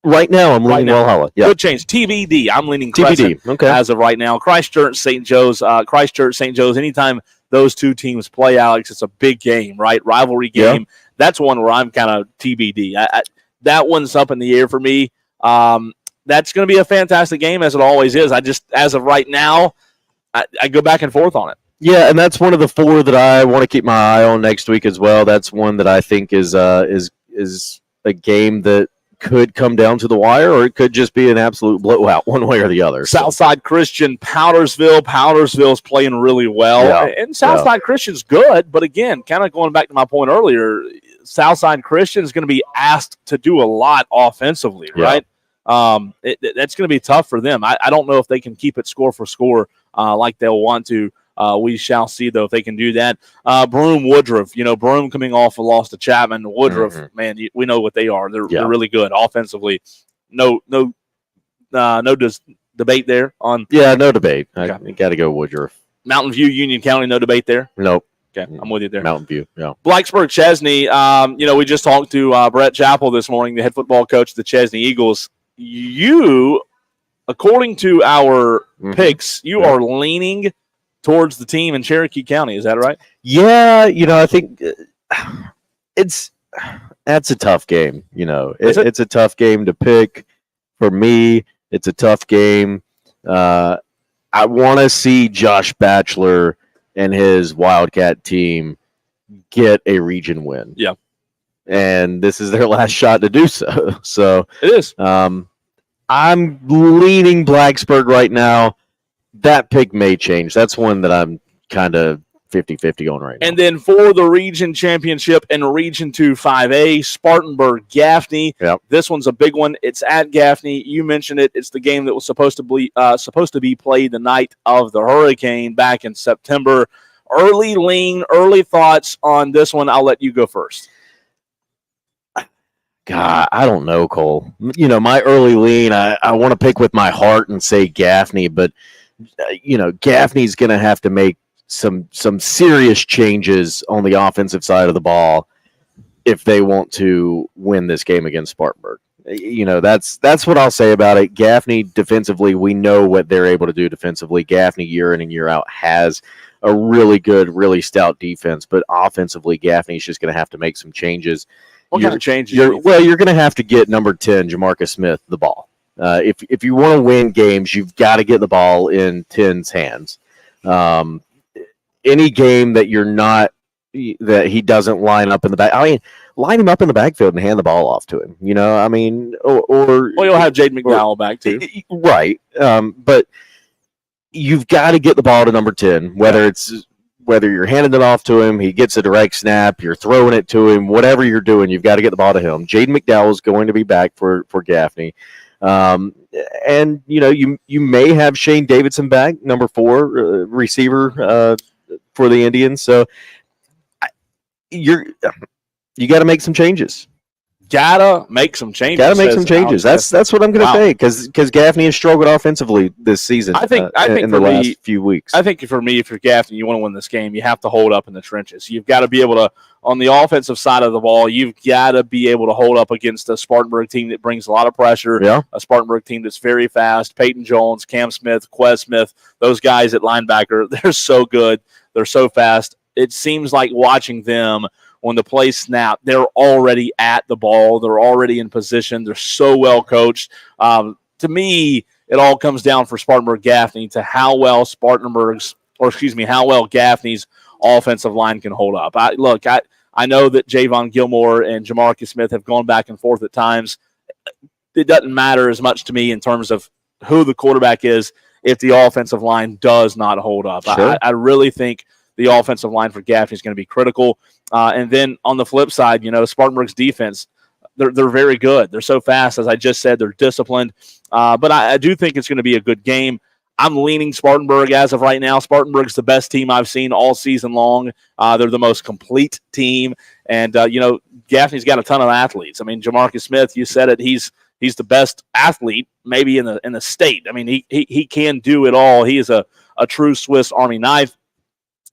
Right now, I'm leaning Walhalla. Yeah. Good change. TBD. I'm leaning Crescent as of right now. Christchurch, St. Joe's. Anytime those two teams play, Alex, it's a big game, right? Rivalry game. Yeah. That's one where I'm kind of TBD. That one's up in the air for me. That's going to be a fantastic game, as it always is. As of right now, I go back and forth on it. Yeah, and that's one of the 4 that I want to keep my eye on next week as well. That's one that I think is a game that could come down to the wire, or it could just be an absolute blowout, one way or the other. Southside Christian, Powdersville. Powdersville's playing really well, and Southside Christian's good. But again, kind of going back to my point earlier, Southside Christian is going to be asked to do a lot offensively, right? That's going to be tough for them. I don't know if they can keep it score for score like they'll want to. We shall see, though, if they can do that. Broome, Woodruff. Broome coming off a loss to Chapman. Woodruff, man, we know what they are. They're really good offensively. No debate there on. Yeah, no debate. I got to go Woodruff. Mountain View, Union County, no debate there. Nope. Okay, I'm with you there. Mountain View, yeah. Blacksburg, Chesney. We just talked to Brett Chappell this morning, the head football coach of the Chesney Eagles. You, according to our picks, you are leaning towards the team in Cherokee County. Is that right? Yeah, I think that's a tough game. It's a tough game to pick for me. It's a tough game. I want to see Josh Batchelor and his Wildcat team get a region win. Yeah. And this is their last shot to do so. So it is. I'm leaning Blacksburg right now. That pick may change. That's one that I'm kind of 50-50 on right now. And then for the region championship in Region 2 5A, Spartanburg, Gaffney. Yep. This one's a big one. It's at Gaffney. You mentioned it. It's the game that was supposed to be played the night of the hurricane back in September. Early lean, early thoughts on this one. I'll let you go first. God, I don't know, Cole. My early lean, I want to pick with my heart and say Gaffney, but Gaffney's going to have to make some serious changes on the offensive side of the ball if they want to win this game against Spartanburg. That's what I'll say about it. Gaffney defensively, we know what they're able to do defensively. Gaffney year in and year out has a really good, really stout defense, but offensively, Gaffney's just going to have to make some changes. What kind of changes? You're going to have to get number 10, Jamarcus Smith, the ball. If you want to win games, you've got to get the ball in 10's hands. Any game that that he doesn't line up in the back, line him up in the backfield and hand the ball off to him. You'll have Jaden McDowell back too, right? But you've got to get the ball to number 10, whether you're handing it off to him, he gets a direct snap, you're throwing it to him, whatever you're doing, you've got to get the ball to him. Jaden McDowell is going to be back for Gaffney. And you may have Shane Davidson back, number 4 receiver for the Indians. So you got to make some changes. gotta make some changes. Got to make some changes. That's what I'm going to Wow. say because Gaffney has struggled offensively this season. I think in the for last me, few weeks. I think for me, if you're Gaffney, you want to win this game, you have to hold up in the trenches. You've got to be able to, on the offensive side of the ball, you've got to be able to hold up against a Spartanburg team that brings a lot of pressure. Yeah. A Spartanburg team that's very fast. Peyton Jones, Cam Smith, Quez Smith, those guys at linebacker, they're so good. They're so fast. It seems like watching them when the play snap, they're already at the ball. They're already in position. They're so well coached. To me, it all comes down for Spartanburg Gaffney to how well how well Gaffney's offensive line can hold up. I know that Javon Gilmore and Jamarcus Smith have gone back and forth at times. It doesn't matter as much to me in terms of who the quarterback is if the offensive line does not hold up. Sure. I really think the offensive line for Gaffney is going to be critical. And then on the flip side, Spartanburg's defense, they're very good. They're so fast, as I just said. They're disciplined. But I do think it's going to be a good game. I'm leaning Spartanburg as of right now. Spartanburg's the best team I've seen all season long. They're the most complete team. And, Gaffney's got a ton of athletes. I mean, Jamarcus Smith, you said it, he's the best athlete maybe in the state. I mean, he can do it all. He is a true Swiss Army knife.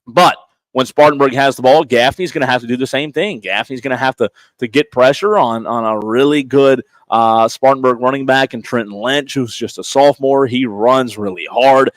But when Spartanburg has the ball, Gaffney's going to have to do the same thing. Gaffney's going to have to get pressure on a really good Spartanburg running back and Trenton Lynch, who's just a sophomore. He runs really hard.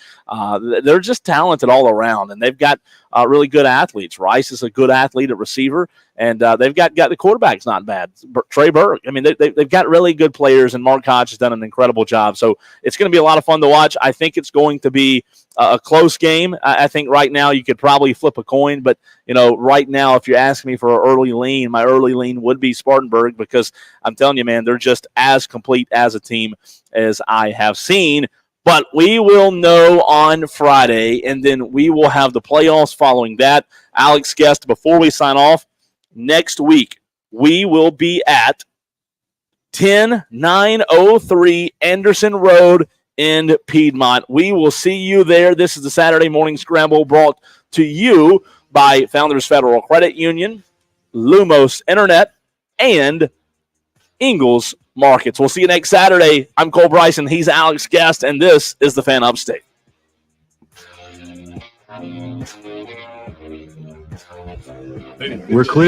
They're just talented all around, and they've got really good athletes. Rice is a good athlete at receiver, and they've got the quarterback's not bad. Trey Burke. I mean, they've got really good players, and Mark Hodge has done an incredible job. So it's going to be a lot of fun to watch. I think it's going to be a close game. I think right now you could probably flip a coin, but right now, if you ask me for an early lean, my early lean would be Spartanburg because I'm telling you, man, they're just as complete as a team as I have seen. But we will know on Friday, and then we will have the playoffs following that. Alex Guest, before we sign off, next week we will be at 10903 Anderson Road in Piedmont. We will see you there. This is the Saturday Morning Scramble brought to you by Founders Federal Credit Union, Lumos Internet, and Ingles Markets. We'll see you next Saturday. I'm Cole Bryson. He's Alex Guest, and this is the Fan Upstate. We're clear.